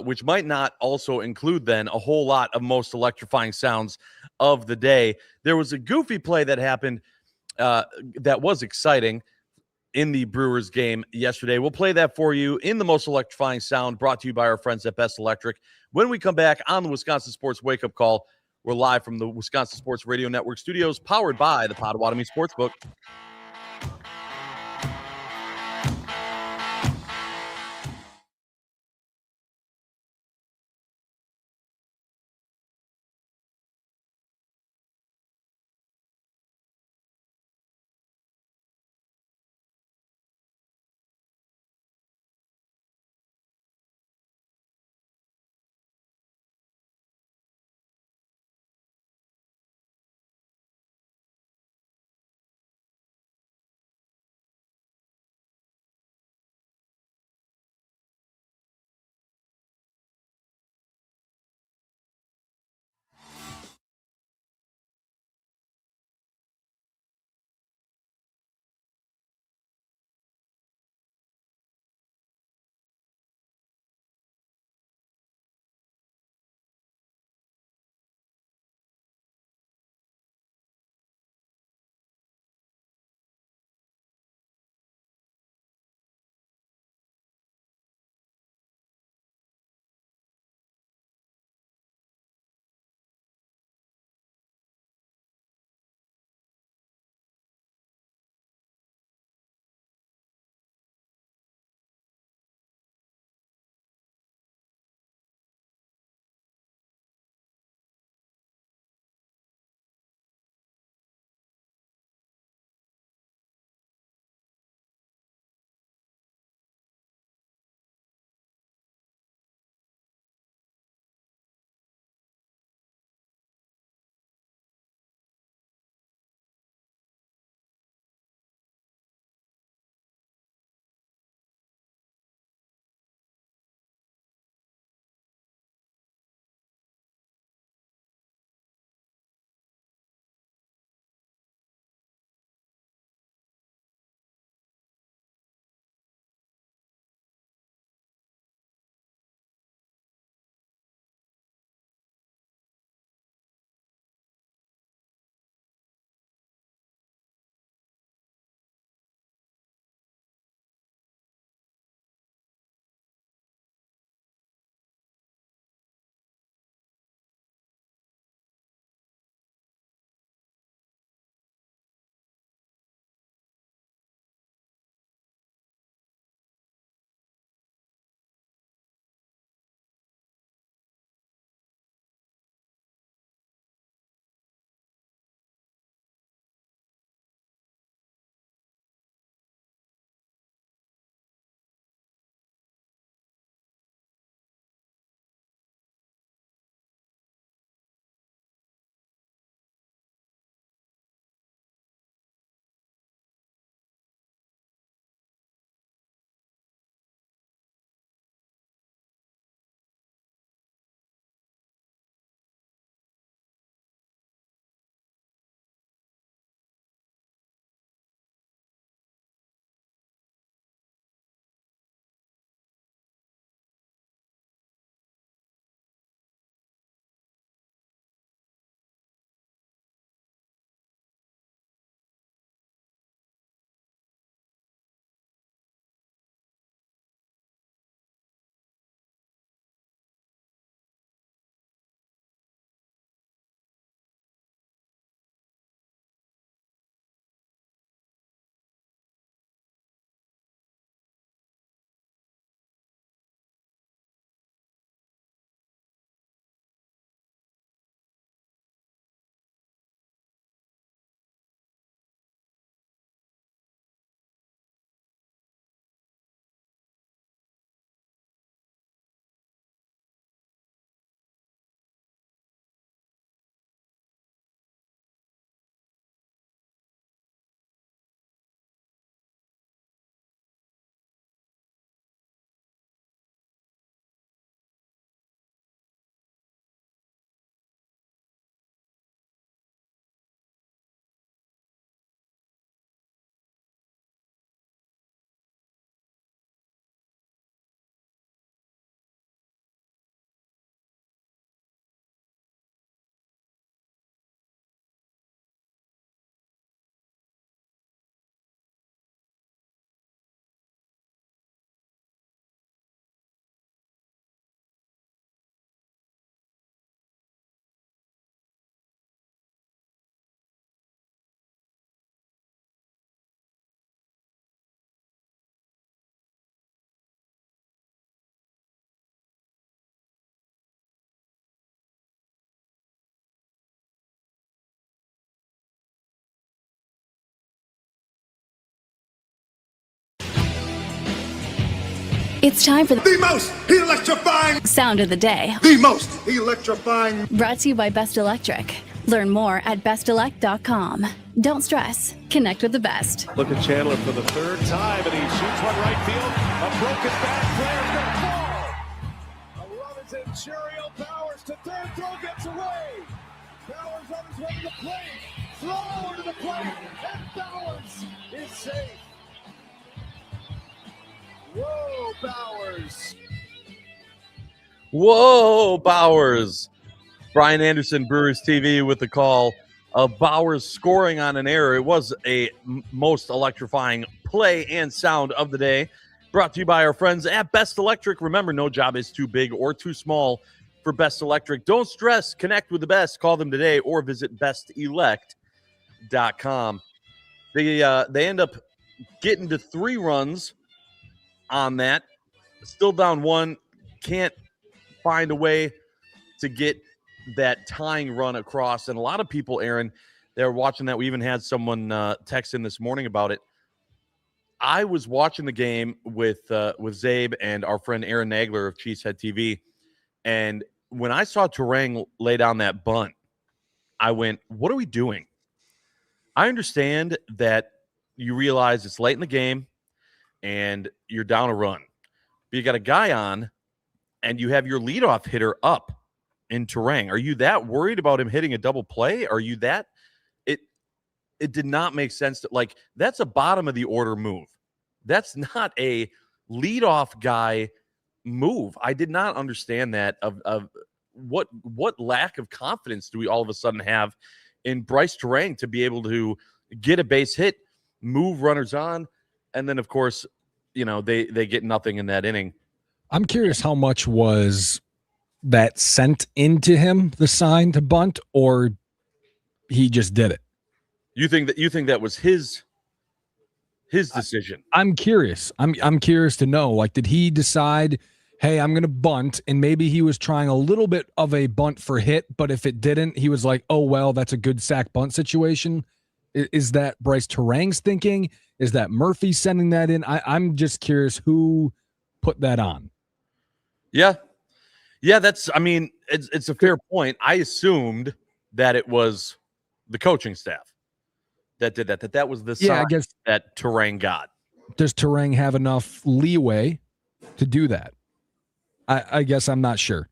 which might not also include then a whole lot of most electrifying sounds of the day. There was a goofy play that happened that was exciting in the Brewers game yesterday. We'll play that for you in the most electrifying sound, brought to you by our friends at Best Electric. When we come back on the Wisconsin Sports Wake Up Call, we're live from the Wisconsin Sports Radio Network studios, powered by the Potawatomi Sportsbook. It's time for The most electrifying, Sound of the Day, the most electrifying. brought to you by Best Electric. Learn more at bestelect.com. Don't stress. Connect with the best. Look at Chandler for the third time, and he shoots one right field. A broken back, player's gonna fall. A run is in. Cheerio Powers to third, throw gets away. Powers on his way to the plate. Throw to the plate, and Powers is safe. Whoa, Bowers. Whoa, Bowers. Brian Anderson, Brewers TV, with the call of Bowers scoring on an error. It was a most electrifying play and sound of the day. Brought to you by our friends at Best Electric. Remember, no job is too big or too small for Best Electric. Don't stress. Connect with the best. Call them today or visit bestelect.com. They end up getting to 3 runs on that. Still down 1. Can't find a way to get that tying run across. And a lot of people, Aaron, they're watching that. We even had someone text in this morning about it. I was watching the game with Zabe and our friend Aaron Nagler of Cheesehead TV. And when I saw Terang lay down that bunt, I went, what are we doing? I understand that you realize it's late in the game and you're down a run. But you got a guy on and you have your leadoff hitter up in Terang. Are you that worried about him hitting a double play? Are you that? It did not make sense. Like, that's a bottom of the order move. That's not a leadoff guy move. I did not understand that. Of what lack of confidence do we all of a sudden have in Bryce Terang to be able to get a base hit, move runners on, and then of course, they get nothing in that inning. I'm curious how much was that sent into him, the sign to bunt, or he just did it? You think that was his decision? I'm curious. I'm curious to know. Like, did he decide, hey, I'm going to bunt, and maybe he was trying a little bit of a bunt for hit, but if it didn't, he was like, oh well, that's a good sack bunt situation. Is that Bryce Terang's thinking? Is that Murphy sending that in? I'm just curious who put that on. Yeah. It's a fair point. I assumed that it was the coaching staff that did that. That was the sign I guess that Terang got. Does Terang have enough leeway to do that? I guess I'm not sure.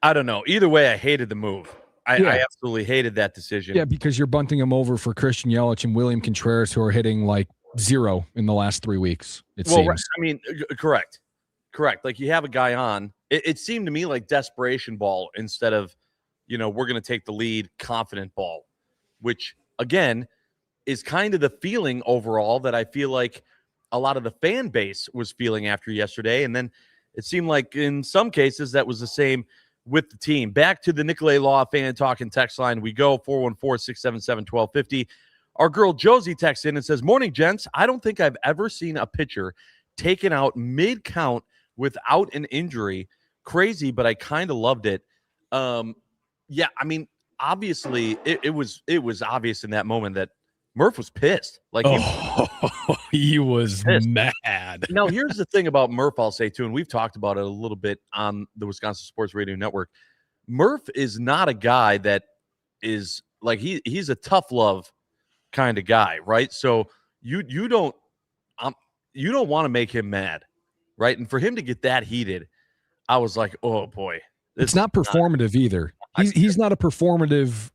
I don't know. Either way, I hated the move. I absolutely hated that decision. Yeah, because you're bunting him over for Christian Yelich and William Contreras, who are hitting like 0 in the last 3 weeks. It seems. Right. I mean, correct. Like, you have a guy on. It seemed to me like desperation ball instead of, we're going to take the lead, confident ball, which again is kind of the feeling overall that I feel like a lot of the fan base was feeling after yesterday. And then it seemed like in some cases that was the same with the team. Back to the Nicolay Law fan talk and text line we go, 414-677-1250. Our girl Josie texts in and says, morning, gents. I don't think I've ever seen a pitcher taken out mid-count without an injury. Crazy, but I kind of loved it. Obviously it was obvious in that moment that Murph was pissed. Like, he was mad. Now, here's the thing about Murph, I'll say too, and we've talked about it a little bit on the Wisconsin Sports Radio Network. Murph is not a guy that is like he's a tough love kind of guy, right? So you don't want to make him mad, right? And for him to get that heated, I was like, oh boy, it's not performative either. He's not a performative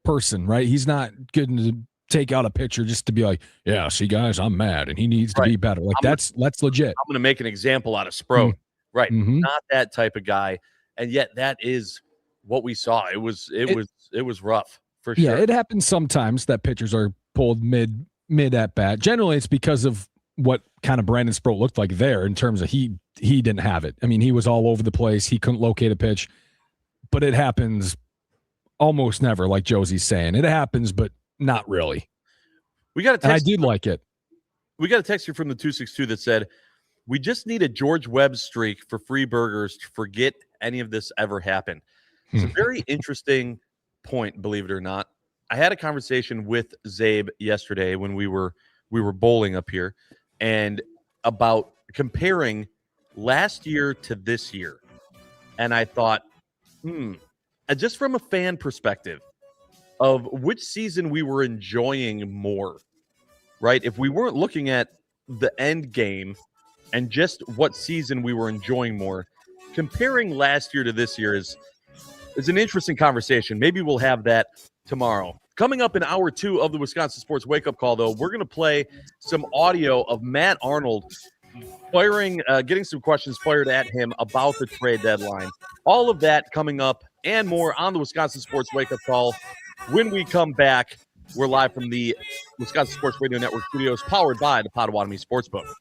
person, right? He's not good to take out a pitcher just to be like, yeah, see guys, I'm mad and he needs to be better. Like, that's legit. I'm going to make an example out of Sproat, right? Mm-hmm. Not that type of guy, and yet that is what we saw. It was rough for sure. Yeah, it happens sometimes that pitchers are pulled mid at bat. Generally, it's because of what kind of Brandon Sproat looked like there in terms of he didn't have it. I mean, he was all over the place. He couldn't locate a pitch, but it happens almost never, like Josie's saying. It happens, but not really. We got a text. And I did like it. We got a text here from the 262 that said, we just need a George Webb streak for free burgers to forget any of this ever happened. It's a very interesting point, believe it or not. I had a conversation with Zabe yesterday when we were bowling up here, and about comparing last year to this year, and I thought, just from a fan perspective of which season we were enjoying more, right? If we weren't looking at the end game and just what season we were enjoying more, comparing last year to this year is an interesting conversation. Maybe we'll have that tomorrow. Coming up in hour 2 of the Wisconsin Sports Wake Up Call, though, we're going to play some audio of Matt Arnold getting some questions fired at him about the trade deadline. All of that coming up and more on the Wisconsin Sports Wake Up Call. When we come back, we're live from the Wisconsin Sports Radio Network studios, powered by the Potawatomi Sportsbook.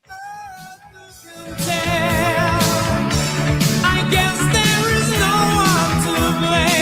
I guess there is no one to blame.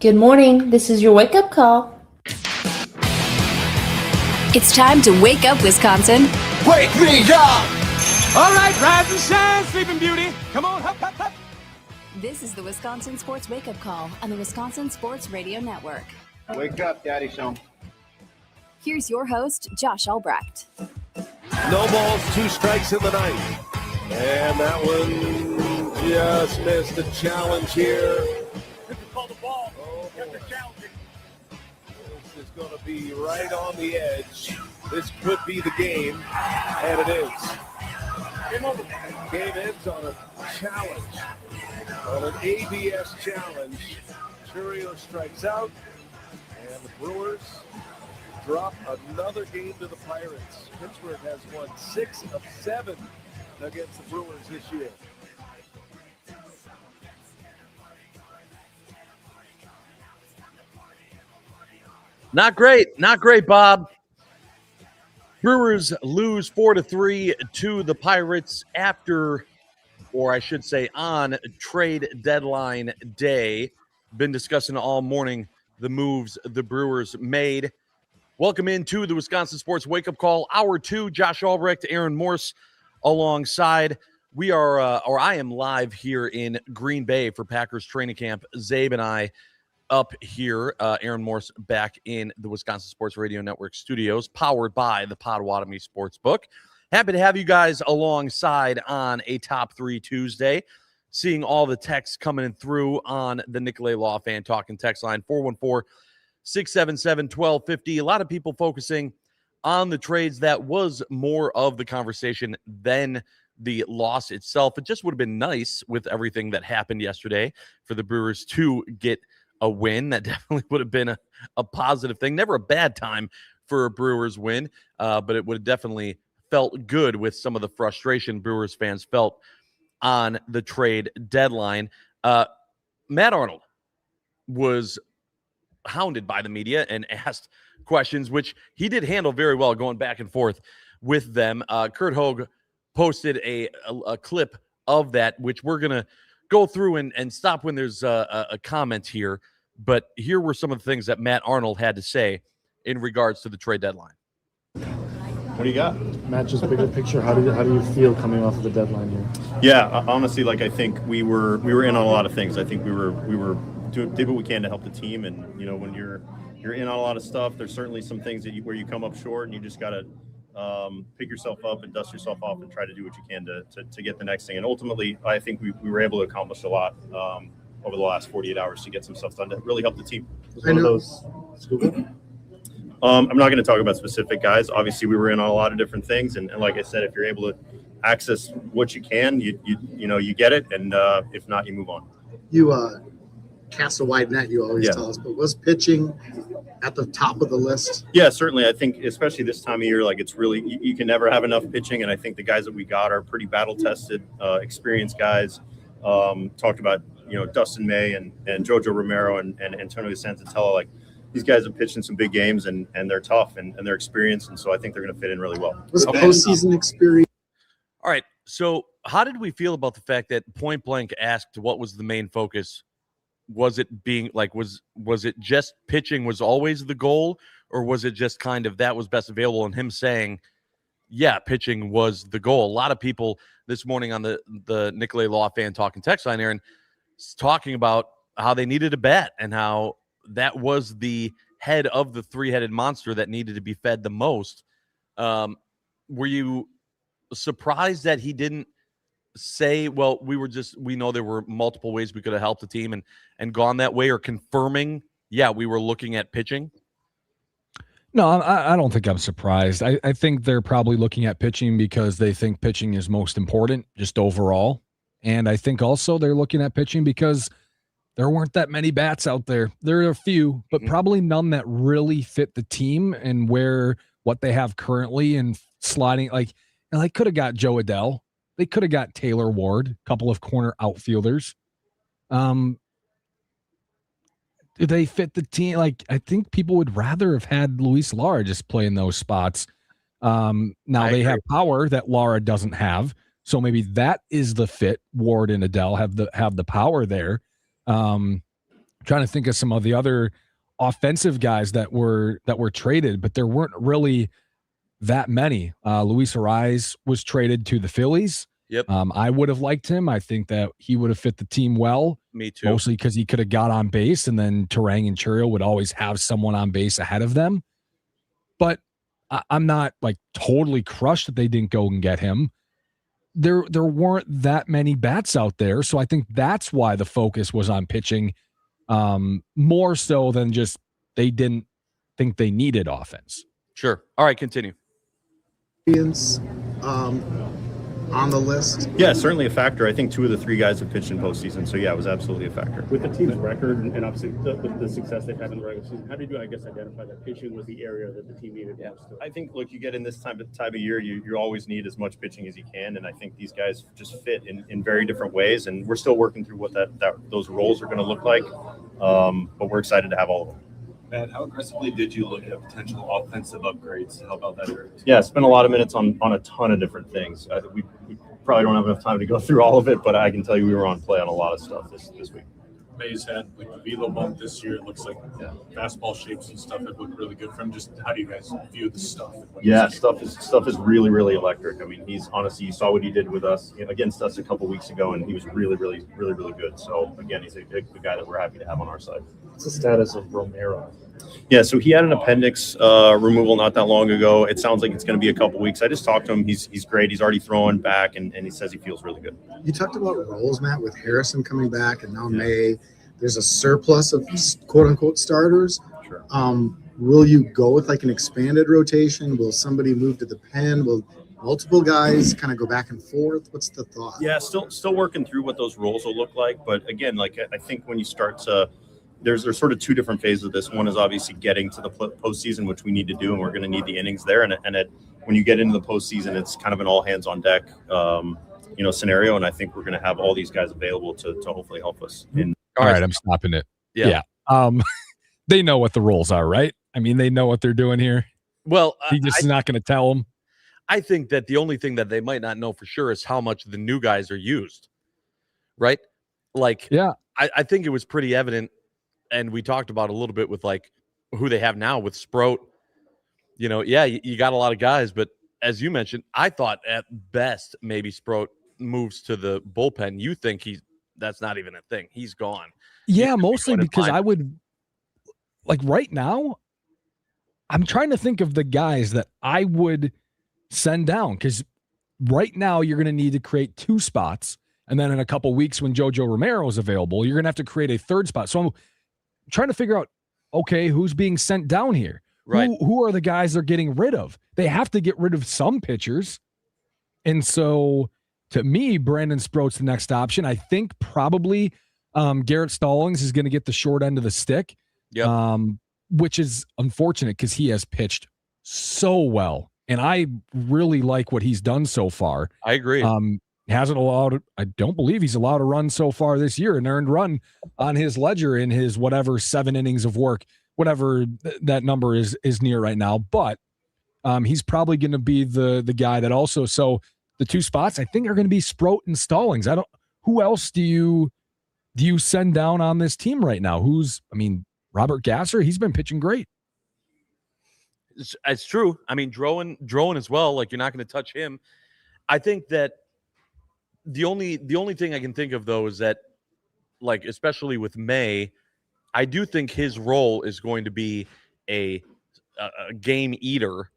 Good morning. This is your wake-up call. It's time to wake up, Wisconsin. Wake me up! All right, rise and shine, Sleeping Beauty. Come on, hop, hop, hop. This is the Wisconsin Sports Wake Up Call on the Wisconsin Sports Radio Network. Wake up, Daddy's home. Here's your host, Josh Albrecht. No balls, 2 strikes in the ninth. And that one just missed a challenge here. This is called the ball. Oh, After challenging. this is going to be right on the edge. This could be the game, and it is. Game over. Game ends on a challenge, on an ABS challenge. Churio strikes out, and the Brewers drop another game to the Pirates. Pittsburgh has won 6 of 7 against the Brewers this year. Not great, Bob. Brewers lose 4-3 to the Pirates after, or I should say on trade deadline day. Been discussing all morning the moves the Brewers made. Welcome into the Wisconsin Sports Wake Up Call, Hour 2. Josh Albrecht, Aaron Morse alongside. We are, or I am live here in Green Bay for Packers training camp. Zabe and I up here. Aaron Morse back in the Wisconsin Sports Radio Network studios, powered by the Potawatomi Sportsbook. Happy to have you guys alongside on a Top 3 Tuesday. Seeing all the texts coming through on the Nicolay Law Fan Talking text line, 414-677-1250. A lot of people focusing on the trades. That was more of the conversation than the loss itself. It just would have been nice with everything that happened yesterday for the Brewers to get a win. That definitely would have been a positive thing. Never a bad time for a Brewers win, but it would have definitely felt good with some of the frustration Brewers fans felt on the trade deadline. Matt Arnold was hounded by the media and asked questions, which he did handle very well, going back and forth with them. Kurt Hogue posted a clip of that, which we're going to go through and stop when there's a comment here. But here were some of the things that Matt Arnold had to say in regards to the trade deadline. What do you got? Matt, just bigger picture, how do you feel coming off of the deadline here? Yeah, honestly, I think we were in on a lot of things. I think we did what we can to help the team, and when you're in on a lot of stuff, there's certainly some things that where you come up short, and you just got to pick yourself up and dust yourself off and try to do what you can to get the next thing. And ultimately, I think we were able to accomplish a lot over the last 48 hours to get some stuff done to really help the team. Was one of those scoop? I'm not going to talk about specific guys. Obviously, we were in on a lot of different things, and like I said, if you're able to access what you can, you get it, and if not, you move on. You cast a wide net, you always tell us, but was pitching at the top of the list? Yeah, certainly. I think especially this time of year, it's really you can never have enough pitching, and I think the guys that we got are pretty battle tested, experienced guys. Talked about Dustin May and Jojo Romero and Antonio Santantella. These guys have pitched in some big games, and they're tough and they're experienced, and so I think they're going to fit in really well. Was it postseason experience? All right. So how did we feel about the fact that point blank asked what was the main focus? Was it being was it just pitching was always the goal, or was it just kind of that was best available, and him saying, yeah, pitching was the goal? A lot of people this morning on the Nicolay Law Fan Talking text line, Aaron, talking about how they needed a bat and how that was the head of the three-headed monster that needed to be fed the most. Were you surprised that he didn't say, well, we know there were multiple ways we could have helped the team and gone that way, or confirming, yeah, we were looking at pitching? No, I don't think I'm surprised. I think they're probably looking at pitching because they think pitching is most important just overall. And I think also they're looking at pitching because there weren't that many bats out there. There are a few, but probably none that really fit the team and what they have currently, and sliding. They could have got Joe Adell. They could have got Taylor Ward, a couple of corner outfielders. Do they fit the team? I think people would rather have had Luis Lara just play in those spots. Now they have power that Lara doesn't have. So maybe that is the fit. Ward and Adell have the power there. trying to think of some of the other offensive guys that were traded, but there weren't really that many. Luis Ariz was traded to the Phillies. Yep. I would have liked him. I think that he would have fit the team well. Me too. Mostly because he could have got on base, and then Terang and Churriel would always have someone on base ahead of them. But I'm not like totally crushed that they didn't go and get him. There weren't that many bats out there, so I think that's why the focus was on pitching, more so than just they didn't think they needed offense. Sure. All right, continue. On the list? Yeah, certainly a factor. I think 2 of the 3 guys have pitched in postseason, so yeah, it was absolutely a factor. With the team's record and obviously the success they've had in the regular season, how did you, I guess, identify that pitching was the area that the team needed most? I think, look, you get in this time of year, you always need as much pitching as you can, and I think these guys just fit in very different ways, and we're still working through what those roles are going to look like, but we're excited to have all of them. Matt, how aggressively did you look at potential offensive upgrades to help out that area? Yeah, spent a lot of minutes on a ton of different things. We probably don't have enough time to go through all of it, but I can tell you we were on play on a lot of stuff this week. May's had like a velo bump this year. It looks like fastball shapes and stuff have looked really good for him. Just how do you guys view the stuff? Yeah, stuff is really, really electric. I mean, he's honestly, you saw what he did with us against us a couple weeks ago, and he was really, really, really, really good. So again, he's a guy that we're happy to have on our side. What's the status of Romero? Yeah, so he had an appendix removal not that long ago. It sounds like it's going to be a couple weeks. I just talked to him. He's great. He's already throwing back, and he says he feels really good. You talked about roles, Matt, with Harrison coming back and now May. There's a surplus of quote-unquote starters. Sure. Will you go with like an expanded rotation? Will somebody move to the pen? Will multiple guys kind of go back and forth? What's the thought? Yeah, still working through what those roles will look like. But again, like I think when you start to there's sort of 2 different phases of this. One is obviously getting to the postseason, which we need to do, and we're going to need the innings there. And when you get into the postseason, it's kind of an all hands on deck, scenario. And I think we're going to have all these guys available to hopefully help us. All right, I'm stopping it. Yeah. They know what the roles are, right? I mean, they know what they're doing here. Well, he just is not going to tell them. I think that the only thing that they might not know for sure is how much the new guys are used, right? Like, yeah, I think it was pretty evident. And we talked about a little bit with like who they have now with Sproat. You got a lot of guys, but as you mentioned, I thought at best maybe Sproat moves to the bullpen. You think that's not even a thing. He's gone. Yeah, mostly because I would like right now. I'm trying to think of the guys that I would send down because right now you're going to need to create 2 spots, and then in a couple weeks when JoJo Romero is available, you're going to have to create a 3rd spot. So I'm trying to figure out, okay, who's being sent down here? Right. Who are the guys they're getting rid of? They have to get rid of some pitchers. And so to me, Brandon Sproat's the next option. I think probably Garrett Stallings is going to get the short end of the stick, which is unfortunate because he has pitched so well. And I really like what he's done so far. I agree. I don't believe he's allowed a run so far this year, an earned run on his ledger in his whatever 7 innings of work, whatever that number is near right now. But he's probably going to be the guy that also, so the 2 spots I think are going to be Sproat and Stallings. Who else do you send down on this team right now? Robert Gasser, he's been pitching great. It's true. I mean, Drowan as well. Like, you're not going to touch him. I think that the only thing I can think of though is that, like, especially with May, I do think his role is going to be a game eater,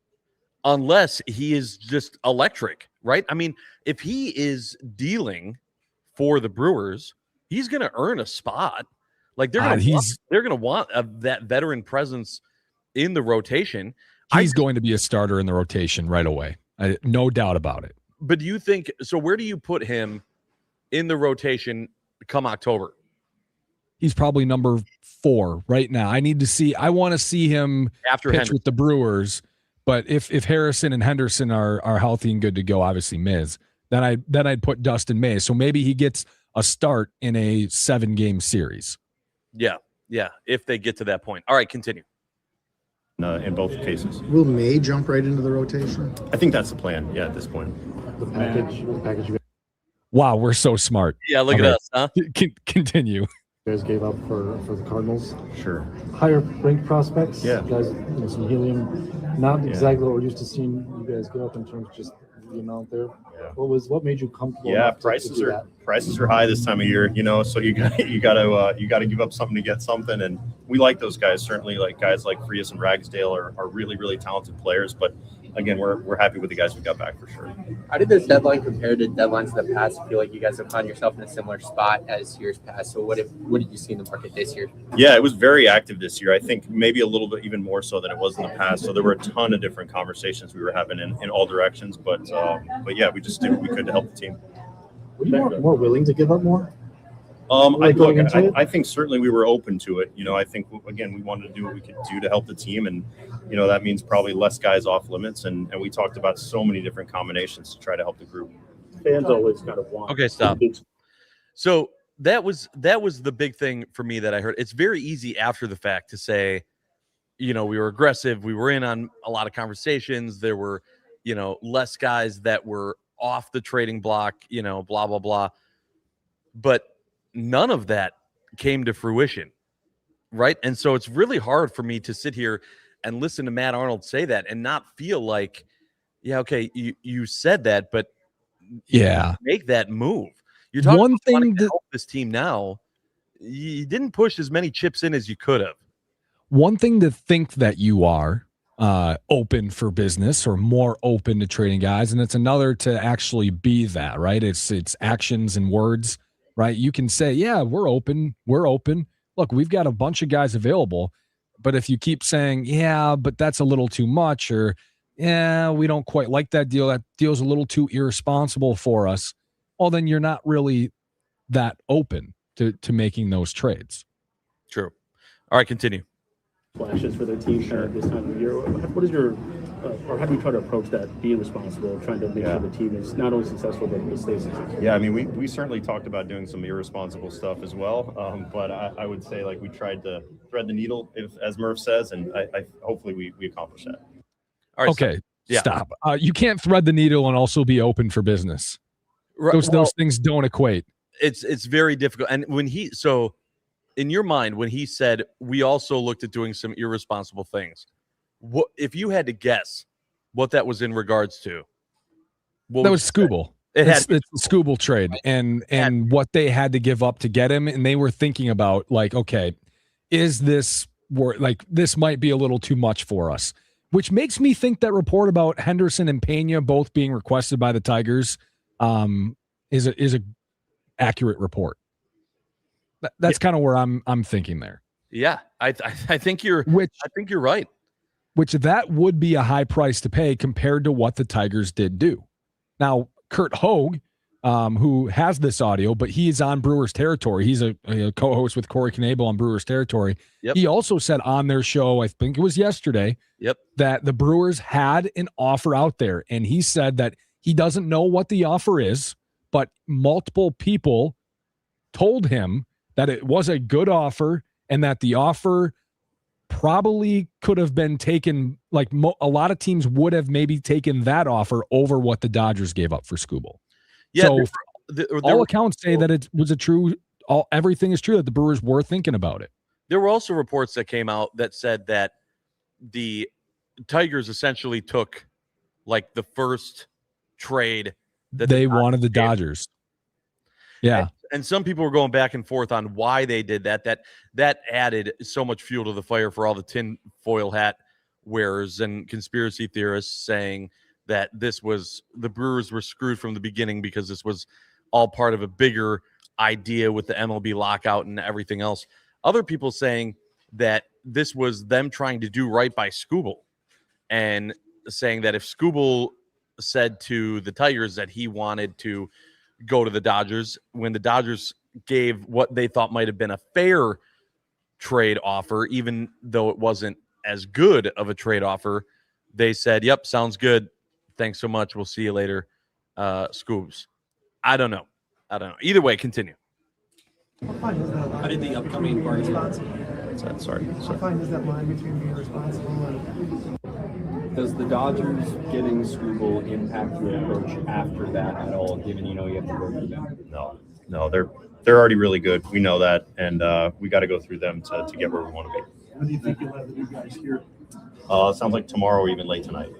unless he is just electric, right? I mean, if he is dealing for the Brewers, he's going to earn a spot. Like they're going to want that veteran presence in the rotation. He's going to be a starter in the rotation right away. No doubt about it. But do you think so? Where do you put him in the rotation come October? He's probably number 4 right now. I want to see him after pitch with the Brewers. But if Harrison and Henderson are healthy and good to go, obviously Miz, then I'd put Dustin May. So maybe he gets a start in a 7-game series. Yeah. If they get to that point. All right, continue. In both cases. Will May jump right into the rotation? I think that's the plan. Yeah, at this point. The package. Wow, we're so smart. Yeah, look at us, huh? Continue. You guys gave up for the Cardinals. Sure. Higher ranked prospects. Yeah. You guys, some helium. Not exactly what we're used to seeing you guys give up in terms of just the amount there. Yeah. What made you comfortable? Yeah, enough to do that? prices are high this time of year, so you got to give up something to get something, and we like those guys. Certainly, like guys like Frias and Ragsdale are really, really talented players, but again, we're happy with the guys we got back for sure. How did this deadline compare to deadlines in the past? I feel like you guys have found yourself in a similar spot as years past. So what did you see in the market this year? Yeah, it was very active this year. I think maybe a little bit even more so than it was in the past. So there were a ton of different conversations we were having in all directions. But yeah, we just did what we could to help the team. Were you more willing to give up more? I think certainly we were open to it. I think, again, we wanted to do what we could do to help the team. And, that means probably less guys off limits. And we talked about so many different combinations to try to help the group. Fans always kind of want. Okay, stop. So that was the big thing for me that I heard. It's very easy after the fact to say, we were aggressive. We were in on a lot of conversations. There were, less guys that were off the trading block, blah, blah, blah. But none of that came to fruition, right? And so it's really hard for me to sit here and listen to Matt Arnold say that and not feel like, yeah, okay, you said that, but yeah, make that move. You're talking one about thing wanting to that help this team now. You didn't push as many chips in as you could have. one thing to think that you are open for business or more open to trading guys, and it's another to actually be that, right? It's actions and words. Right. You can say, yeah, we're open. Look, we've got a bunch of guys available. But if you keep saying, yeah, but that's a little too much, or yeah, we don't quite like that deal. That deal's a little too irresponsible for us. Well, then you're not really that open to making those trades. True. All right, continue. Flashes for their team this time of year. What is your or how do you try to approach that, being responsible, trying to make sure the team is not only successful but stays successful? Yeah, I mean, we certainly talked about doing some irresponsible stuff as well, but I would say like we tried to thread the needle, as Murph says, and I hopefully we accomplished that. All right, okay, stop. You can't thread the needle and also be open for business. Right, those things don't equate. It's very difficult. And in your mind, when he said we also looked at doing some irresponsible things, what if you had to guess what that was in regards to? That was Skubal. It's the Skubal trade and what they had to give up to get him, and they were thinking about like, okay, is this this might be a little too much for us? Which makes me think that report about Henderson and Pena both being requested by the Tigers is a accurate report. That's kind of where I'm thinking there. Yeah, I think you're right. Which that would be a high price to pay compared to what the Tigers did do. Now, Kurt Hogue, who has this audio, but he's on Brewers territory. He's a co-host with Corey Knable on Brewers territory. Yep. He also said on their show, I think it was yesterday, that the Brewers had an offer out there. And he said that he doesn't know what the offer is, but multiple people told him that it was a good offer and that the offer probably could have been taken, like a lot of teams would have maybe taken that offer over what the Dodgers gave up for Skubal. Yeah, so all accounts say that it was everything is true, that the Brewers were thinking about it. There were also reports that came out that said that the Tigers essentially took like the first trade that they wanted the Dodgers. Yeah. And some people were going back and forth on why they did that. That added so much fuel to the fire for all the tinfoil hat wearers and conspiracy theorists saying that the Brewers were screwed from the beginning because this was all part of a bigger idea with the MLB lockout and everything else. Other people saying that this was them trying to do right by Skubal and saying that if Skubal said to the Tigers that he wanted to go to the Dodgers, when the Dodgers gave what they thought might have been a fair trade offer, even though it wasn't as good of a trade offer, they said, yep, sounds good. Thanks so much. We'll see you later. Scoobs. I don't know. Either way, continue. How did the upcoming party Sorry. How fine is that line between being responsible and... Does the Dodgers getting Skubal impact your approach after that at all, given you have to go through that? No. No, they're already really good. We know that, and we got to go through them to get where we want to be. When do you think you'll have the new guys here? Sounds like tomorrow or even late tonight.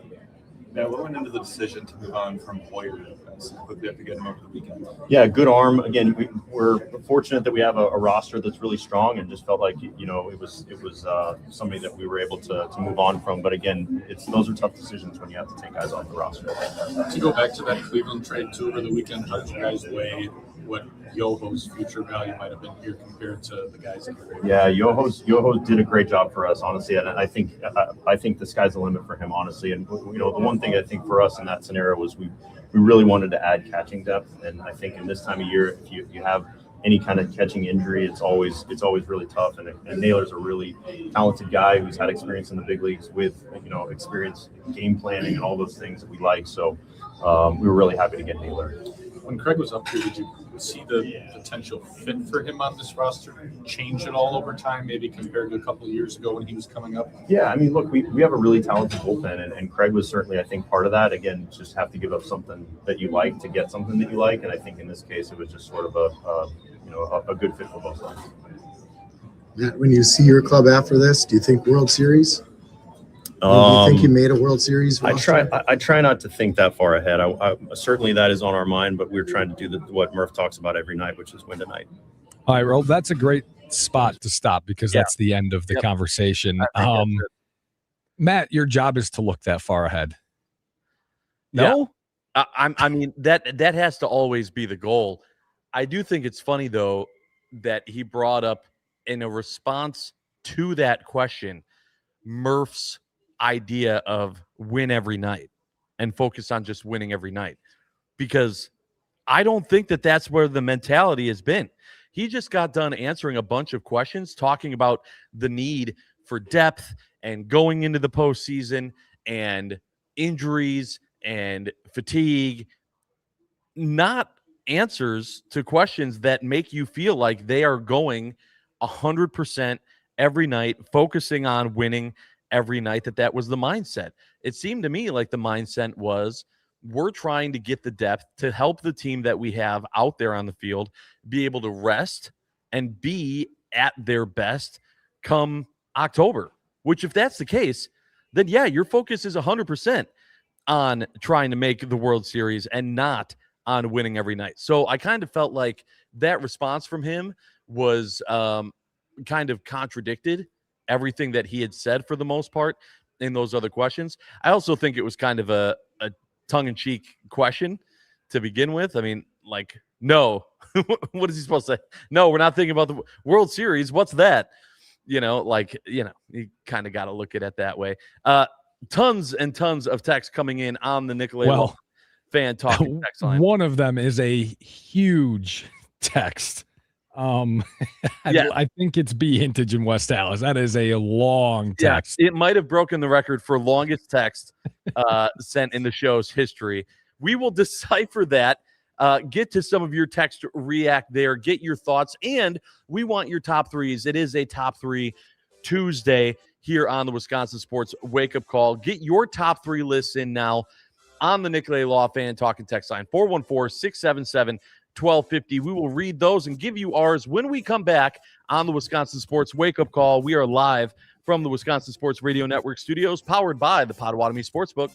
Yeah, what went into the decision to move on from Hoyer so quickly after getting him over the weekend? Yeah, good arm. Again, we're fortunate that we have a roster that's really strong, and just felt like it was somebody that we were able to move on from. But again, those are tough decisions when you have to take guys off the roster. To go back to that Cleveland trade too over the weekend, how did you guys weigh what Yoho's future value might have been here compared to the guys in the trade? Yeah, Yoho did a great job for us, honestly, and I think the sky's the limit for him, honestly. And the one thing I think for us in that scenario was we really wanted to add catching depth, and I think in this time of year, if you have any kind of catching injury, it's always really tough. And Naylor's a really talented guy who's had experience in the big leagues with experience game planning and all those things that we like. So we were really happy to get Naylor. When Craig was up here, did you see the potential fit for him on this roster change at all over time, maybe compared to a couple of years ago when he was coming up? Yeah, I mean, look, we have a really talented bullpen, and Craig was certainly, I think, part of that. Again, just have to give up something that you like to get something that you like, and I think in this case, it was just sort of a good fit for both sides. Matt, when you see your club after this, do you think World Series? Do you think you made a World Series roster? I try not to think that far ahead. I certainly that is on our mind, but we're trying to do what Murph talks about every night, which is win tonight. All right, well, that's a great spot to stop because that's the end of the conversation. Matt, your job is to look that far ahead. No? Yeah. I mean, that has to always be the goal. I do think it's funny, though, that he brought up in a response to that question, Murph's idea of win every night and focus on just winning every night, because I don't think that that's where the mentality has been. He just got done answering a bunch of questions, talking about the need for depth and going into the postseason and injuries and fatigue, not answers to questions that make you feel like they are going 100% every night, focusing on winning every night. That was the mindset. It seemed to me like the mindset was, we're trying to get the depth to help the team that we have out there on the field be able to rest and be at their best come October, which if that's the case, then yeah, your focus is 100% on trying to make the World Series and not on winning every night. So I kind of felt like that response from him was kind of contradicted everything that he had said for the most part in those other questions. I also think it was kind of a tongue-in-cheek question to begin with. I mean, like, no, what is he supposed to say? No, we're not thinking about the World Series. What's that? You kind of got to look at it that way. Tons and tons of text coming in on the Nicolay fan talking text line. One of them is a huge text. I think it's B Hintage in West Dallas. That is a long text. Yeah, it might have broken the record for longest text sent in the show's history. We will decipher that, get to some of your text, react there, get your thoughts, and we want your top threes. It is a top three Tuesday here on the Wisconsin Sports Wake Up Call. Get your top three lists in now on the Nicolay Law Fan Talking text line, 414-677-1250. We will read those and give you ours when we come back on the Wisconsin Sports Wake Up Call. We are live from the Wisconsin Sports Radio Network studios, powered by the Potawatomi Sportsbook.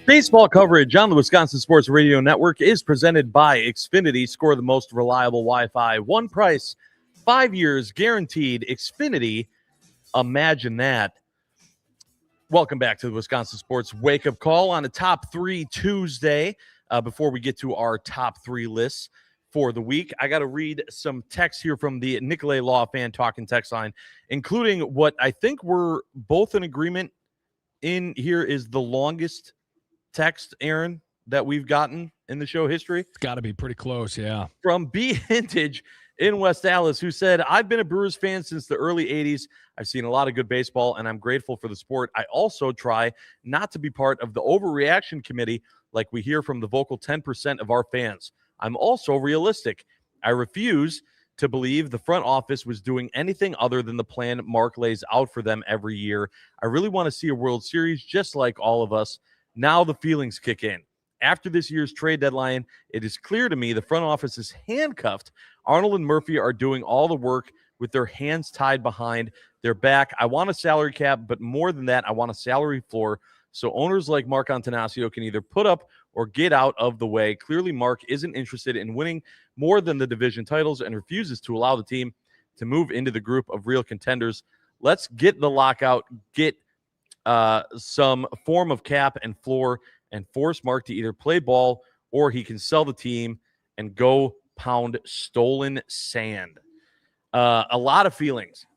Baseball coverage on the Wisconsin Sports Radio Network is presented by Xfinity. Score the most reliable Wi-Fi. One price, 5 years guaranteed. Xfinity, imagine that. Welcome back to the Wisconsin Sports Wake Up Call on a Top 3 Tuesday. Before we get to our top 3 lists for the week, I got to read some text here from the Nicolay Law Fan Talking text line, including what I think we're both in agreement in here is the longest text, Aaron, that we've gotten in the show history. It's got to be pretty close, yeah. From B. Hintage in West Dallas, who said, I've been a Brewers fan since the early 80s. I've seen a lot of good baseball, and I'm grateful for the sport. I also try not to be part of the overreaction committee like we hear from the vocal 10% of our fans. I'm also realistic. I refuse to believe the front office was doing anything other than the plan Mark lays out for them every year. I really want to see a World Series just like all of us. Now the feelings kick in. After this year's trade deadline, it is clear to me the front office is handcuffed. Arnold and Murphy are doing all the work with their hands tied behind their back. I want a salary cap, but more than that, I want a salary floor so owners like Mark Antanasio can either put up or get out of the way. Clearly, Mark isn't interested in winning more than the division titles and refuses to allow the team to move into the group of real contenders. Let's get the lockout, get some form of cap and floor, and force Mark to either play ball or he can sell the team and go pound stolen sand. A lot of feelings,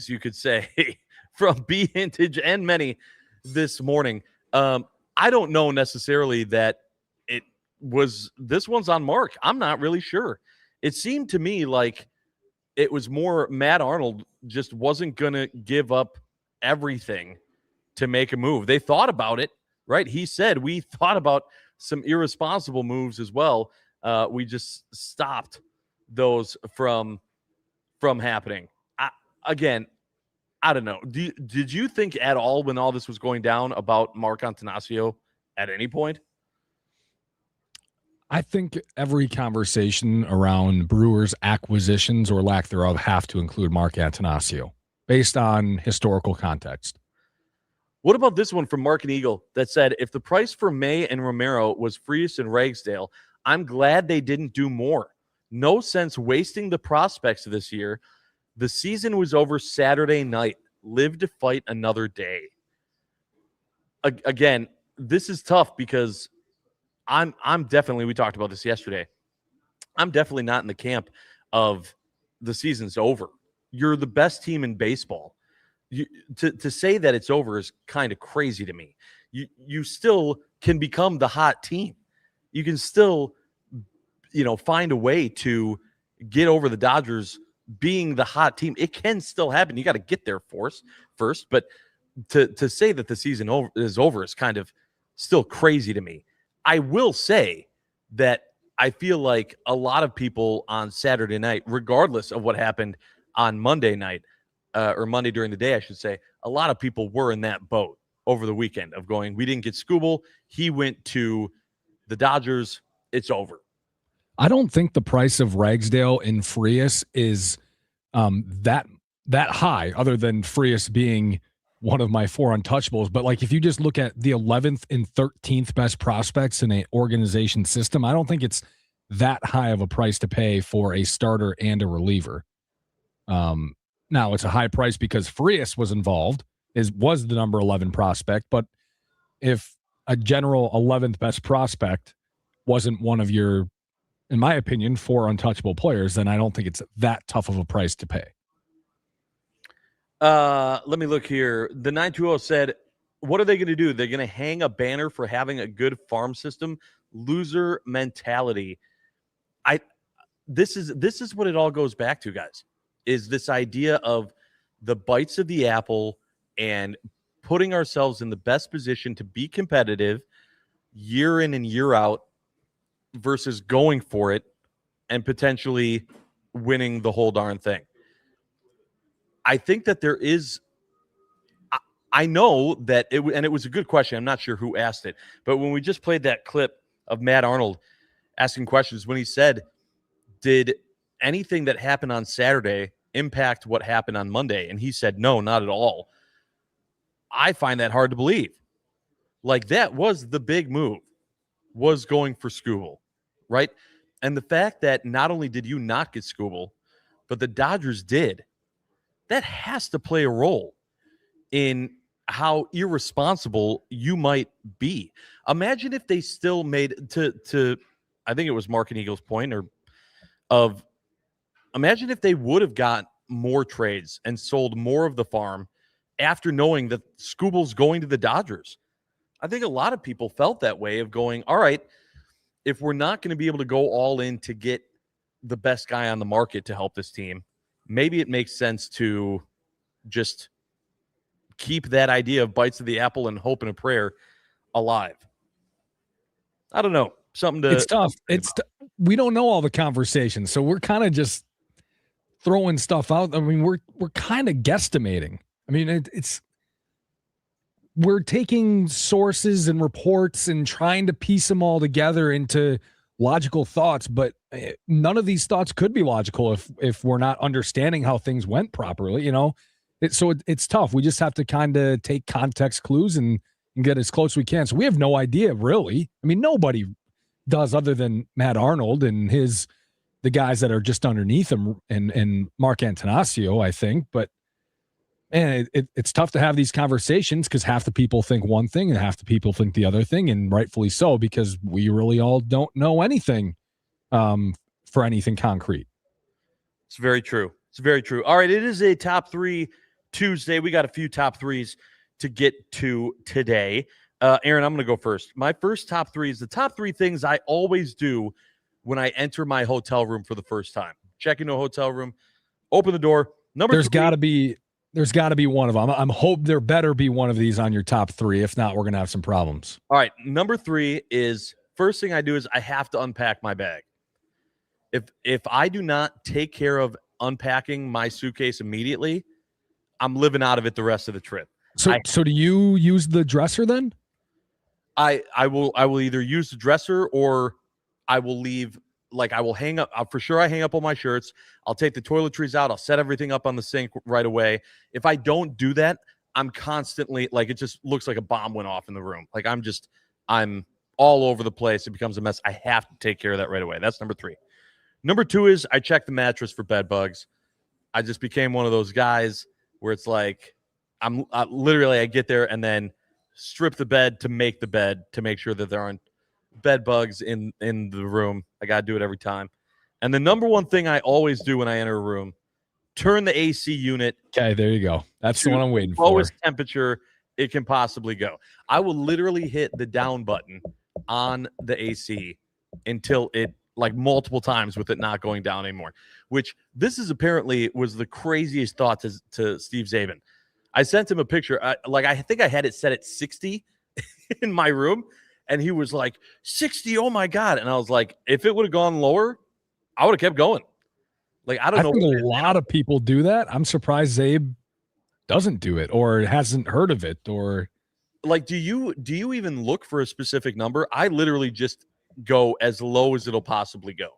you could say, from B. Hintage and many this morning. I don't know necessarily that it was this one's on Mark. I'm not really sure. It seemed to me like it was more Matt Arnold just wasn't going to give up everything to make a move. They thought about it, right? He said, we thought about some irresponsible moves as well. We just stopped those from happening. I don't know. Did you think at all when all this was going down about Mark Antanasio at any point? I think every conversation around Brewers acquisitions or lack thereof have to include Mark Antanasio based on historical context. What about this one from Mark and Eagle that said, if the price for May and Romero was Frias and Ragsdale, I'm glad they didn't do more. No sense wasting the prospects this year. The season was over Saturday night. Live to fight another day. Again, this is tough because I'm definitely, we talked about this yesterday, I'm definitely not in the camp of the season's over. You're the best team in baseball. To say that it's over is kind of crazy to me. You still can become the hot team. You can still, find a way to get over the Dodgers being the hot team. It can still happen. You got to get there first. But to say that the season is over is kind of still crazy to me. I will say that I feel like a lot of people on Saturday night, regardless of what happened on Monday night, or Monday during the day, I should say, a lot of people were in that boat over the weekend of going, we didn't get Skubal. He went to the Dodgers. It's over. I don't think the price of Ragsdale and Frias is that high, other than Frias being one of my 4 untouchables. But like, if you just look at the 11th and 13th best prospects in an organization system, I don't think it's that high of a price to pay for a starter and a reliever. Now it's a high price because Frias was involved, was the number 11 prospect. But if a general 11th best prospect wasn't one of your, in my opinion, 4 untouchable players, then I don't think it's that tough of a price to pay. Let me look here. The 920 said, what are they going to do? They're going to hang a banner for having a good farm system. Loser mentality. This is what it all goes back to, guys, is this idea of the bites of the apple and putting ourselves in the best position to be competitive year in and year out versus going for it and potentially winning the whole darn thing. I think that there is, I know that it was a good question. I'm not sure who asked it, but when we just played that clip of Matt Arnold asking questions, when he said, did anything that happened on Saturday impact what happened on Monday? And he said, no, not at all. I find that hard to believe. Like that was the big move, was going for Skubal, right? And the fact that not only did you not get Skubal, but the Dodgers did, that has to play a role in how irresponsible you might be. Imagine if they still made to I think it was Mark and Eagle's point imagine if they would have got more trades and sold more of the farm after knowing that Skubal's going to the Dodgers. I think a lot of people felt that way of going, all right, if we're not going to be able to go all in to get the best guy on the market to help this team, maybe it makes sense to just keep that idea of bites of the apple and hope and a prayer alive. I don't know. Something to. It's tough. We don't know all the conversations, so we're kind of just throwing stuff out. I mean, we're kind of guesstimating. I mean, we're taking sources and reports and trying to piece them all together into logical thoughts, but none of these thoughts could be logical if we're not understanding how things went properly, So it's tough. We just have to kind of take context clues and get as close as we can. So we have no idea, really. I mean, nobody does other than Matt Arnold and the guys that are just underneath him and Mark Antanasio, I think. But man, it's tough to have these conversations because half the people think one thing and half the people think the other thing, and rightfully so, because we really all don't know anything for anything concrete. It's very true. It's very true. All right, it is a top 3 Tuesday. We got a few top 3s to get to today. Aaron, I'm going to go first. My first top 3 is the top 3 things I always do when I enter my hotel room for the first time. Check into a hotel room, open the door. There's got to be one of them. I'm hope there better be one of these on your top 3. If not, we're going to have some problems. All right, number 3 is first thing I do is I have to unpack my bag. If I do not take care of unpacking my suitcase immediately, I'm living out of it the rest of the trip. So do you use the dresser then? I will either use the dresser or I will leave. Like I will hang up for sure. I hang up all my shirts. I'll take the toiletries out. I'll set everything up on the sink right away. If I don't do that, I'm constantly like, it just looks like a bomb went off in the room. Like I'm all over the place. It becomes a mess. I have to take care of that right away. That's number 3. Number 2 is I check the mattress for bed bugs. I just became one of those guys where it's like I get there and then strip the bed to make the bed to make sure that there aren't bed bugs in the room. I got to do it every time. And the number 1 thing I always do when I enter a room, turn the AC unit. Okay, there you go. That's the one I'm waiting for. Lowest temperature it can possibly go. I will literally hit the down button on the AC until it, like multiple times with it not going down anymore, which this is apparently was the craziest thought to Steve Zabin. I sent him a picture. I think I had it set at 60 in my room, and he was like, 60, oh my God. And I was like, if it would have gone lower, I would have kept going. Like, I don't know. I think a lot of people do that. I'm surprised Zabe doesn't do it or hasn't heard of it. Or like, do you even look for a specific number? I literally just go as low as it'll possibly go.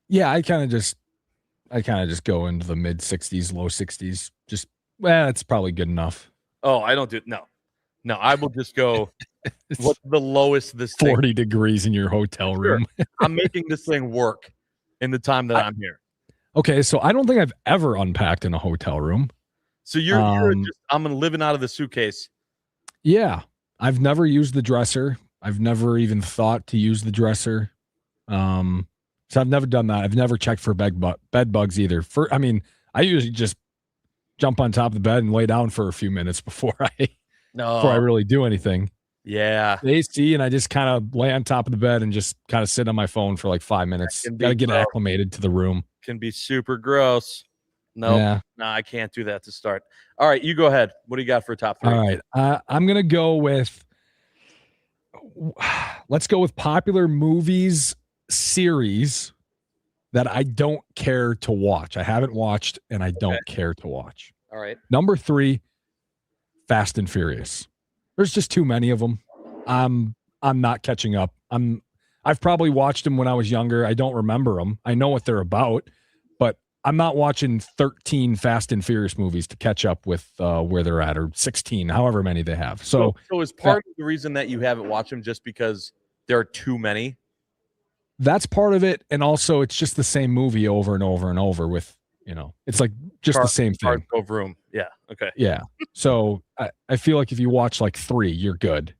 Yeah, I kind of just go into the mid 60s, low 60s. Just it's probably good enough. Oh, I don't do it. No, I will just go. What's the lowest this 40 thing? degrees in your hotel room. Sure. I'm making this thing work in the time that I'm here. Okay, so I don't think I've ever unpacked in a hotel room. So I'm living out of the suitcase. Yeah, I've never used the dresser. I've never even thought to use the dresser. So I've never done that. I've never checked for bed bugs either. I usually just jump on top of the bed and lay down for a few minutes before I really do anything. Yeah. The AC, and I just kind of lay on top of the bed and just kind of sit on my phone for like 5 minutes. Got to get acclimated to the room. Can be super gross. No, I can't do that to start. All right, you go ahead. What do you got for top 3? All right. I'm going to go with, let's go with popular movies series that I don't care to watch. I haven't watched and I don't care to watch. All right. Number 3, Fast and Furious. There's just too many of them. I'm not catching up. I've probably watched them when I was younger. I don't remember them. I know what they're about, but I'm not watching 13 Fast and Furious movies to catch up with where they're at, or 16, however many they have. So is part of the reason that you haven't watched them just because there are too many? That's part of it, and also it's just the same movie over and over and over with, it's like just the same thing. Of room. Yeah. Okay. Yeah. So I feel like if you watch like 3, you're good.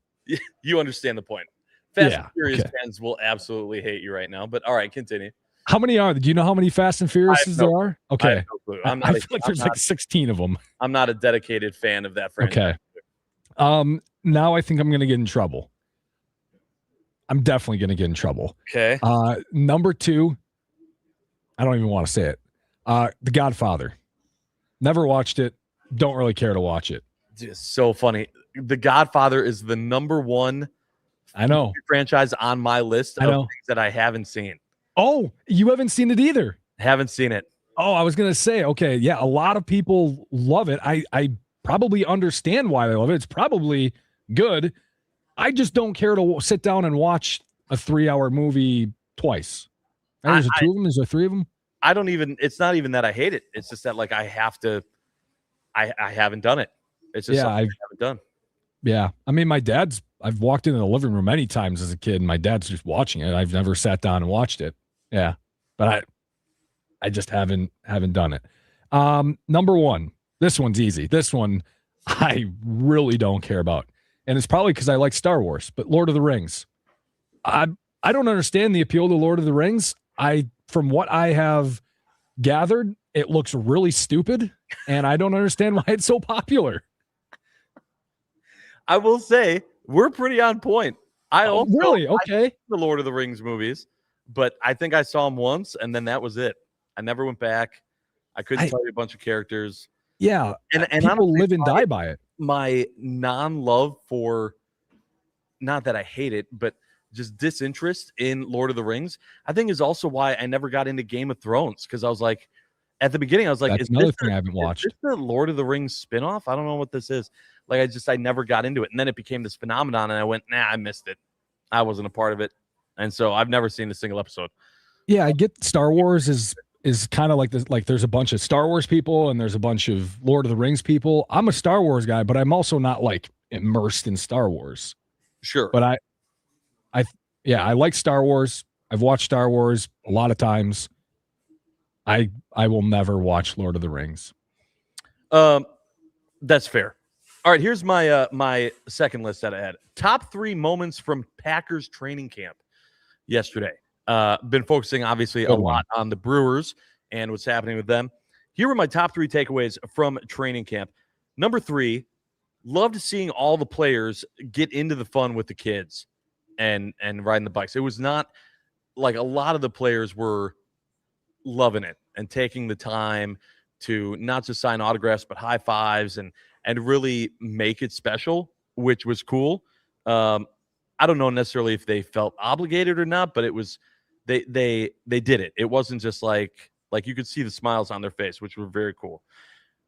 You understand the point. Fast Yeah, and Furious okay. fans will absolutely hate you right now, but all right, continue. How many are there? Do you know how many Fast and Furiouses there are? I Okay. have no clue. I feel like there's like 16 of them. I'm not a dedicated fan of that franchise. Okay. Now I think I'm going to get in trouble. I'm definitely going to get in trouble. Okay. Number 2, I don't even want to say it. The Godfather. Never watched it. Don't really care to watch it. It's so funny. The Godfather is the number 1 I know franchise on my list of things that I haven't seen. Oh, you haven't seen it either? Haven't seen it. Oh, I was going to say, okay, yeah, a lot of people love it. I probably understand why they love it. It's probably good. I just don't care to sit down and watch a 3-hour movie twice. There's 2 of them. Is there 3 of them? I don't even. It's not even that I hate it. It's just that like I have to. I haven't done it. It's just something I haven't done. Yeah, I mean, I've walked into the living room many times as a kid, and my dad's just watching it. I've never sat down and watched it. Yeah, but I just haven't done it. Number 1. This one's easy. This one I really don't care about. And it's probably because I like Star Wars, but Lord of the Rings. I don't understand the appeal to Lord of the Rings. From what I have gathered, it looks really stupid, and I don't understand why it's so popular. I will say we're pretty on point. I also really okay the Lord of the Rings movies, but I think I saw them once, and then that was it. I never went back. I couldn't tell you a bunch of characters. Yeah, and people honestly, live and die by it. My non-love for, not that I hate it, but just disinterest in Lord of the Rings, I think is also why I never got into Game of Thrones, because I was like, at the beginning, I was like, that's another thing I haven't watched. Is this the Lord of the Rings spinoff? I don't know what this is. Like, I never got into it. And then it became this phenomenon, and I went, nah, I missed it. I wasn't a part of it. And so I've never seen a single episode. Yeah, I get Star Wars is kind of like this. Like, there's a bunch of Star Wars people and there's a bunch of Lord of the Rings people. I'm a Star Wars guy, but I'm also not like immersed in Star Wars. Sure. But I like Star Wars. I've watched Star Wars a lot of times. I will never watch Lord of the Rings. That's fair. All right, here's my my second list that I had. Top 3 moments from Packers training camp yesterday. Been focusing obviously a lot on the Brewers and what's happening with them. Here were my top 3 takeaways from training camp. Number 3, loved seeing all the players get into the fun with the kids and riding the bikes. It was not like a lot of the players were loving it and taking the time to not just sign autographs, but high fives and really make it special, which was cool. I don't know necessarily if they felt obligated or not, but it was, they did it. It wasn't just like you could see the smiles on their face, which were very cool.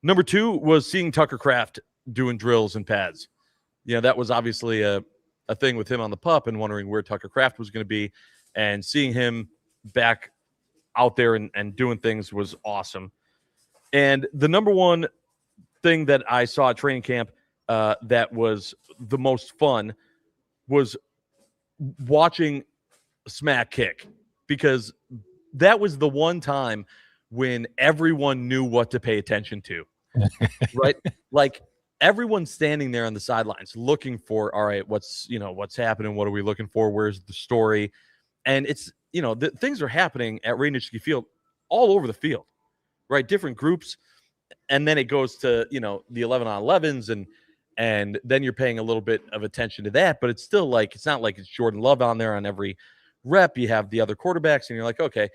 Number 2 was seeing Tucker Kraft doing drills and pads. You know, that was obviously a thing with him on the pup and wondering where Tucker Kraft was going to be, and seeing him back out there and doing things was awesome. And the number 1 thing that I saw at training camp that was the most fun was watching Smack kick, because that was the one time when everyone knew what to pay attention to, right? Like, everyone's standing there on the sidelines looking for, all right, what's happening? What are we looking for? Where's the story? And it's, things are happening at Reinitschke Field all over the field, right? Different groups. And then it goes to, the 11-on-11s, and then you're paying a little bit of attention to that, but it's still like, it's not like it's Jordan Love on there on every rep. You have the other quarterbacks and you're like, okay.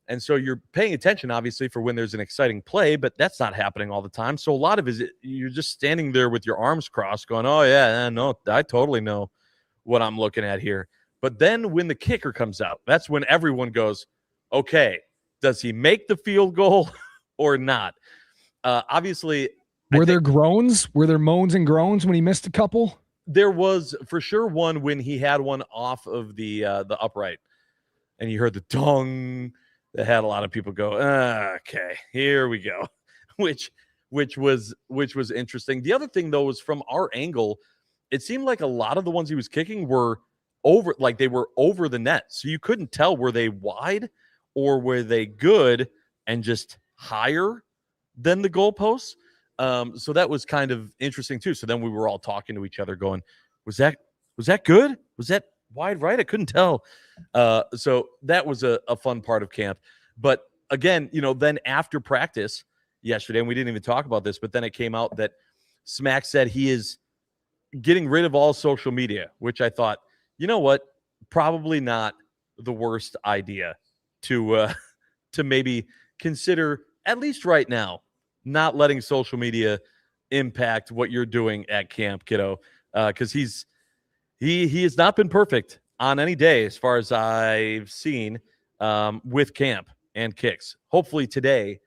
And so you're paying attention, obviously, for when there's an exciting play, but that's not happening all the time. So a lot of it, you're just standing there with your arms crossed going, oh yeah, no, I totally know what I'm looking at here. But then when the kicker comes out, that's when everyone goes, okay, does he make the field goal or not? Obviously, were there groans? Were there moans and groans when he missed a couple? There was for sure one when he had one off of the upright, and you heard the dong, that had a lot of people go, okay, here we go, which was interesting. The other thing though was from our angle, it seemed like a lot of the ones he was kicking were over, like they were over the net, so you couldn't tell were they wide or were they good and just higher than the goalposts. So that was kind of interesting too. So then we were all talking to each other, going, "Was that good? Was that wide right? I couldn't tell." So that was a fun part of camp. But again, then after practice yesterday, and we didn't even talk about this, but then it came out that Smack said he is getting rid of all social media, which I thought, you know what, probably not the worst idea to to maybe consider, at least right now, not letting social media impact what you're doing at camp, kiddo, because he has not been perfect on any day as far as I've seen with camp and kicks. Hopefully today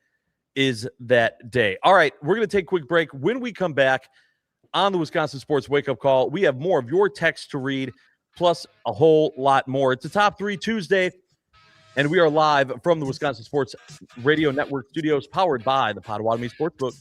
is that day. All right, we're going to take a quick break. When we come back on the Wisconsin Sports Wake Up Call, we have more of your texts to read, plus a whole lot more. It's the Top 3 Tuesday, and we are live from the Wisconsin Sports Radio Network studios, powered by the Potawatomi Sportsbook.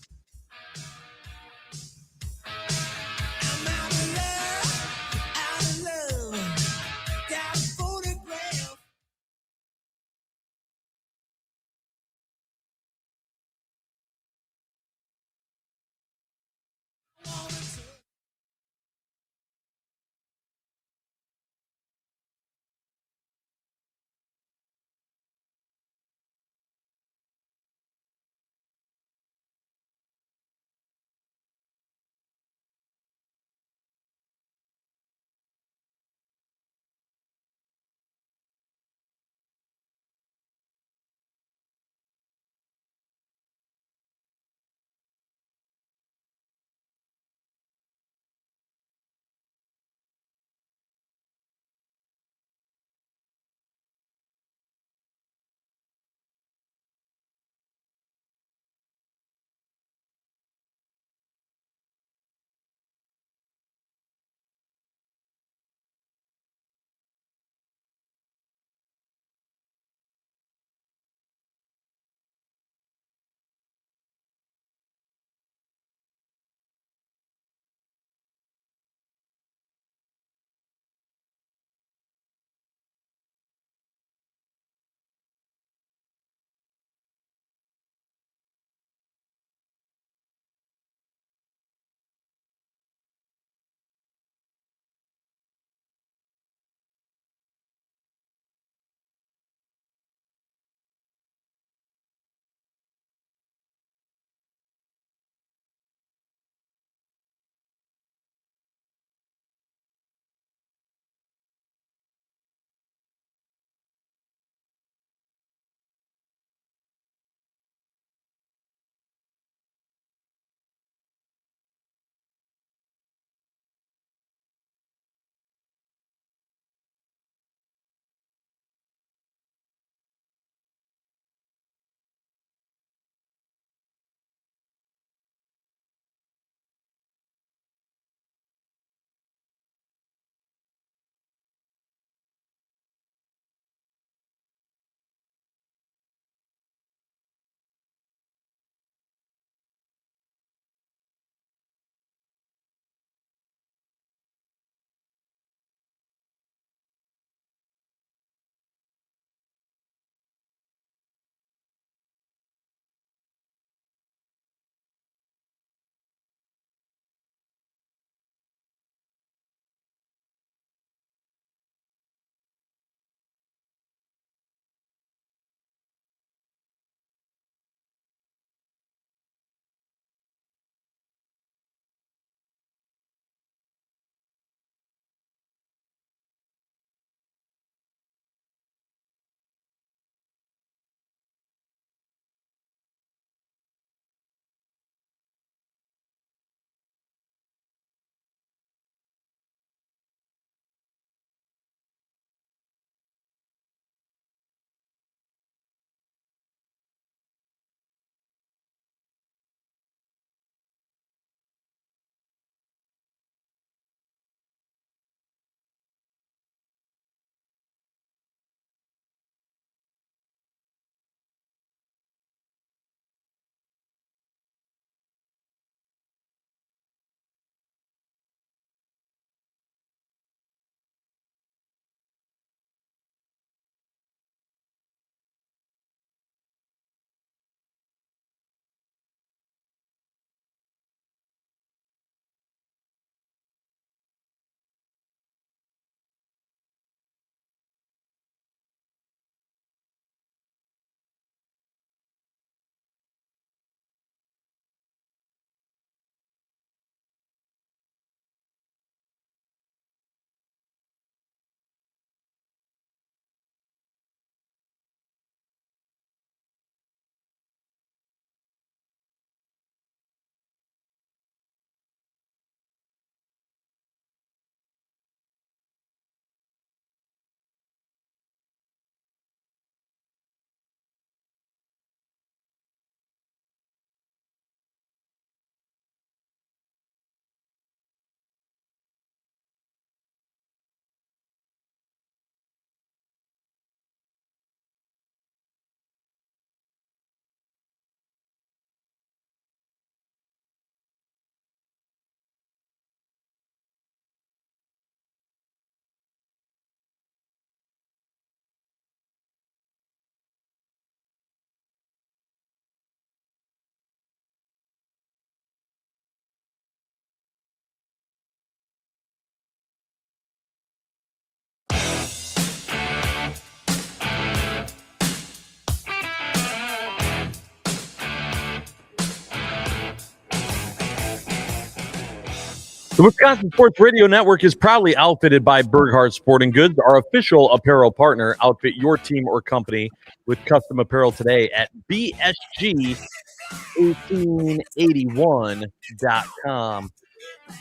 The Wisconsin Sports Radio Network is proudly outfitted by Burghardt Sporting Goods, our official apparel partner. Outfit your team or company with custom apparel today at BSG1881.com.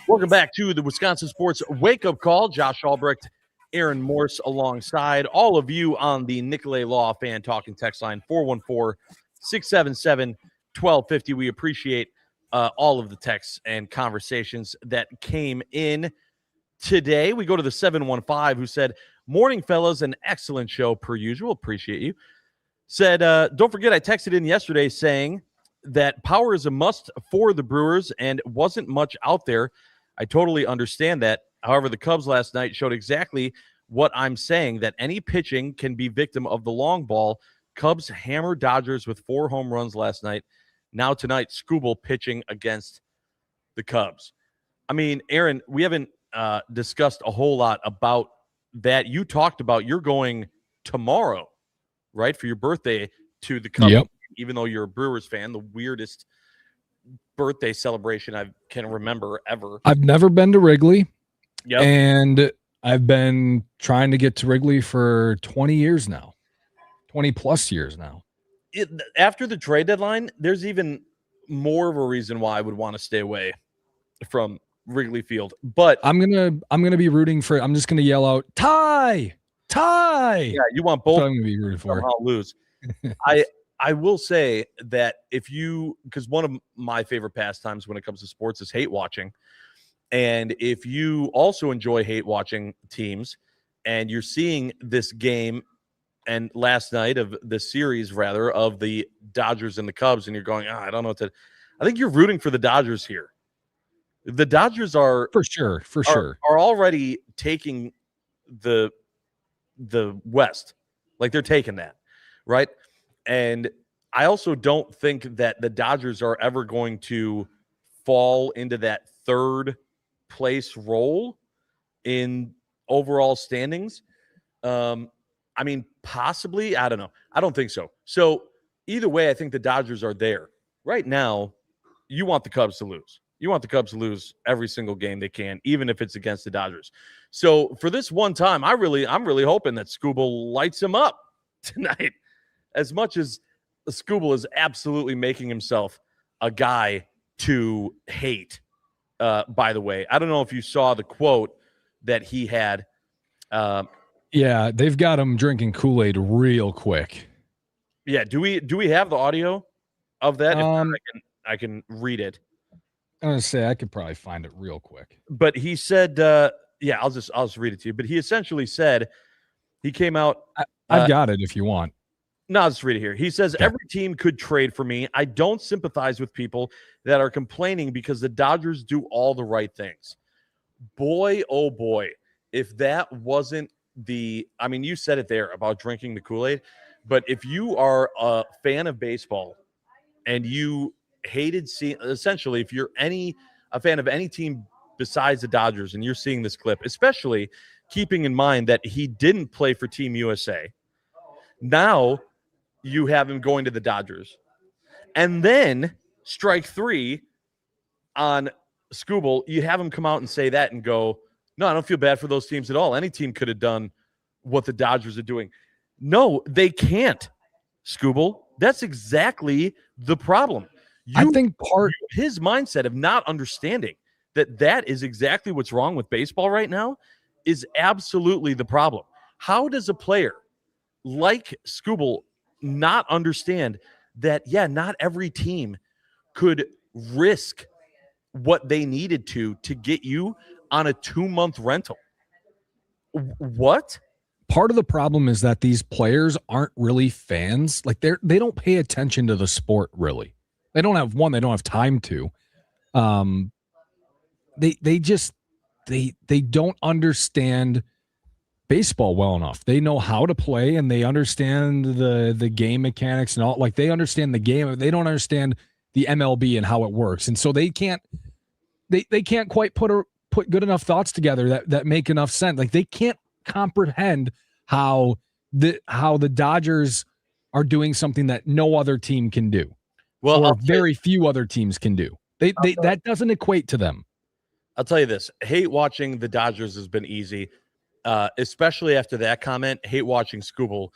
Welcome back to the Wisconsin Sports Wake Up Call. Josh Albrecht, Aaron Morse alongside all of you on the Nicolay Law Fan Talking text line 414-677-1250. We appreciate all of the texts and conversations that came in today. We go to the 715 who said, "Morning, fellas, an excellent show per usual. Appreciate you." Said, "Don't forget I texted in yesterday saying that power is a must for the Brewers and wasn't much out there. I totally understand that. However, the Cubs last night showed exactly what I'm saying, that any pitching can be victim of the long ball. Cubs hammer Dodgers with 4 home runs last night. Now tonight, Skubal pitching against the Cubs." I mean, Aaron, we haven't discussed a whole lot about that. You talked about you're going tomorrow, right, for your birthday to the Cubs, Yep. even though you're a Brewers fan, the weirdest birthday celebration I can remember ever. I've never been to Wrigley, Yep. and I've been trying to get to Wrigley for 20 years now, 20 plus years now. After the trade deadline, there's even more of a reason why I would want to stay away from Wrigley Field. But I'm gonna be rooting for. I'm just gonna yell out, "Tie, tie!" Yeah, you want both. That's what I'm gonna be rooting for. Somehow lose. I will say that because one of my favorite pastimes when it comes to sports is hate watching, and if you also enjoy hate watching teams, and you're seeing this game. And last night of the series, rather, of the Dodgers and the Cubs, and you're going, I don't know what to. I think you're rooting for the Dodgers here. The Dodgers are for sure are already taking the West, like they're taking that, right? And I also don't think that the Dodgers are ever going to fall into that third place role in overall standings. I mean, possibly. I don't know. I don't think so. So either way, I think the Dodgers are there. Right now, you want the Cubs to lose. You want the Cubs to lose every single game they can, even if it's against the Dodgers. So for this one time, I'm really hoping that Skubal lights him up tonight. As much as Skubal is absolutely making himself a guy to hate, by the way. I don't know if you saw the quote that he had. Yeah, they've got him drinking Kool-Aid real quick. Yeah, do we have the audio of that? If not, I can read it. I'm gonna say I could probably find it real quick. But he said, yeah, I'll just read it to you. But he essentially said he came out. I've got it if you want. No, I'll just read it here. He says, every team could trade for me. I don't sympathize with people that are complaining because the Dodgers do all the right things. Boy, oh boy, if that wasn't I mean, you said it there about drinking the Kool-Aid, but if you are a fan of baseball and you hated essentially, if you're a fan of any team besides the Dodgers and you're seeing this clip, especially keeping in mind that he didn't play for Team USA, now you have him going to the Dodgers. And then strike 3 on Skubal, you have him come out and say that and go, no, I don't feel bad for those teams at all. Any team could have done what the Dodgers are doing. No, they can't, Skubal. That's exactly the problem. I think his mindset of not understanding that is exactly what's wrong with baseball right now is absolutely the problem. How does a player like Skubal not understand that, yeah, not every team could risk what they needed to get you on a 2-month rental? What? Part of the problem is that these players aren't really fans. Like they don't pay attention to the sport really. They don't have time to. They don't understand baseball well enough. They know how to play and they understand the game mechanics and all. Like they understand the game. They don't understand the MLB and how it works. And so they can't quite put good enough thoughts together that make enough sense. Like they can't comprehend how the Dodgers are doing something that no other team can do. Well, or very few other teams can do. That doesn't equate to them. I'll tell you this: hate watching the Dodgers has been easy, especially after that comment. Hate watching Skubal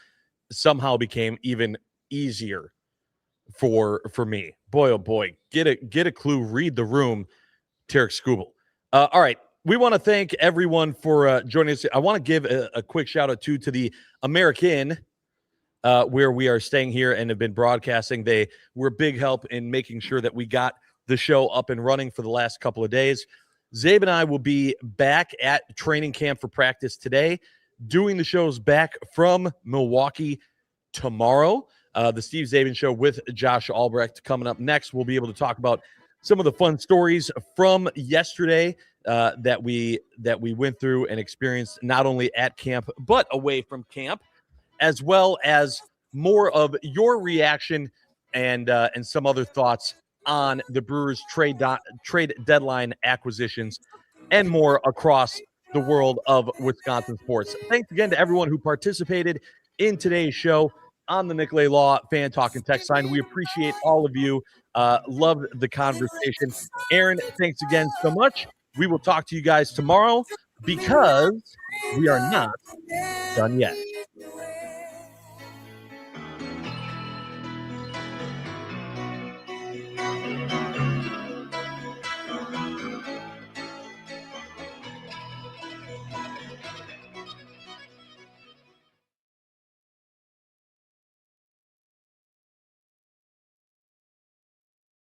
somehow became even easier for me. Boy, oh boy, get a clue, read the room, Tarek Skubal. All right, we want to thank everyone for joining us. I want to give a quick shout out to the American, where we are staying here and have been broadcasting. They were a big help in making sure that we got the show up and running for the last couple of days. Zabe and I will be back at training camp for practice today, doing the shows back from Milwaukee tomorrow. The Steve Zabin Show with Josh Albrecht coming up next. We'll be able to talk about some of the fun stories from yesterday that we went through and experienced, not only at camp but away from camp, as well as more of your reaction and some other thoughts on the Brewers trade deadline acquisitions and more across the world of Wisconsin sports. Thanks again to everyone who participated in today's show on the Nicolay Law Fan Talk and Text line. We appreciate all of you. Love the conversation. Aaron, thanks again so much. We will talk to you guys tomorrow because we are not done yet.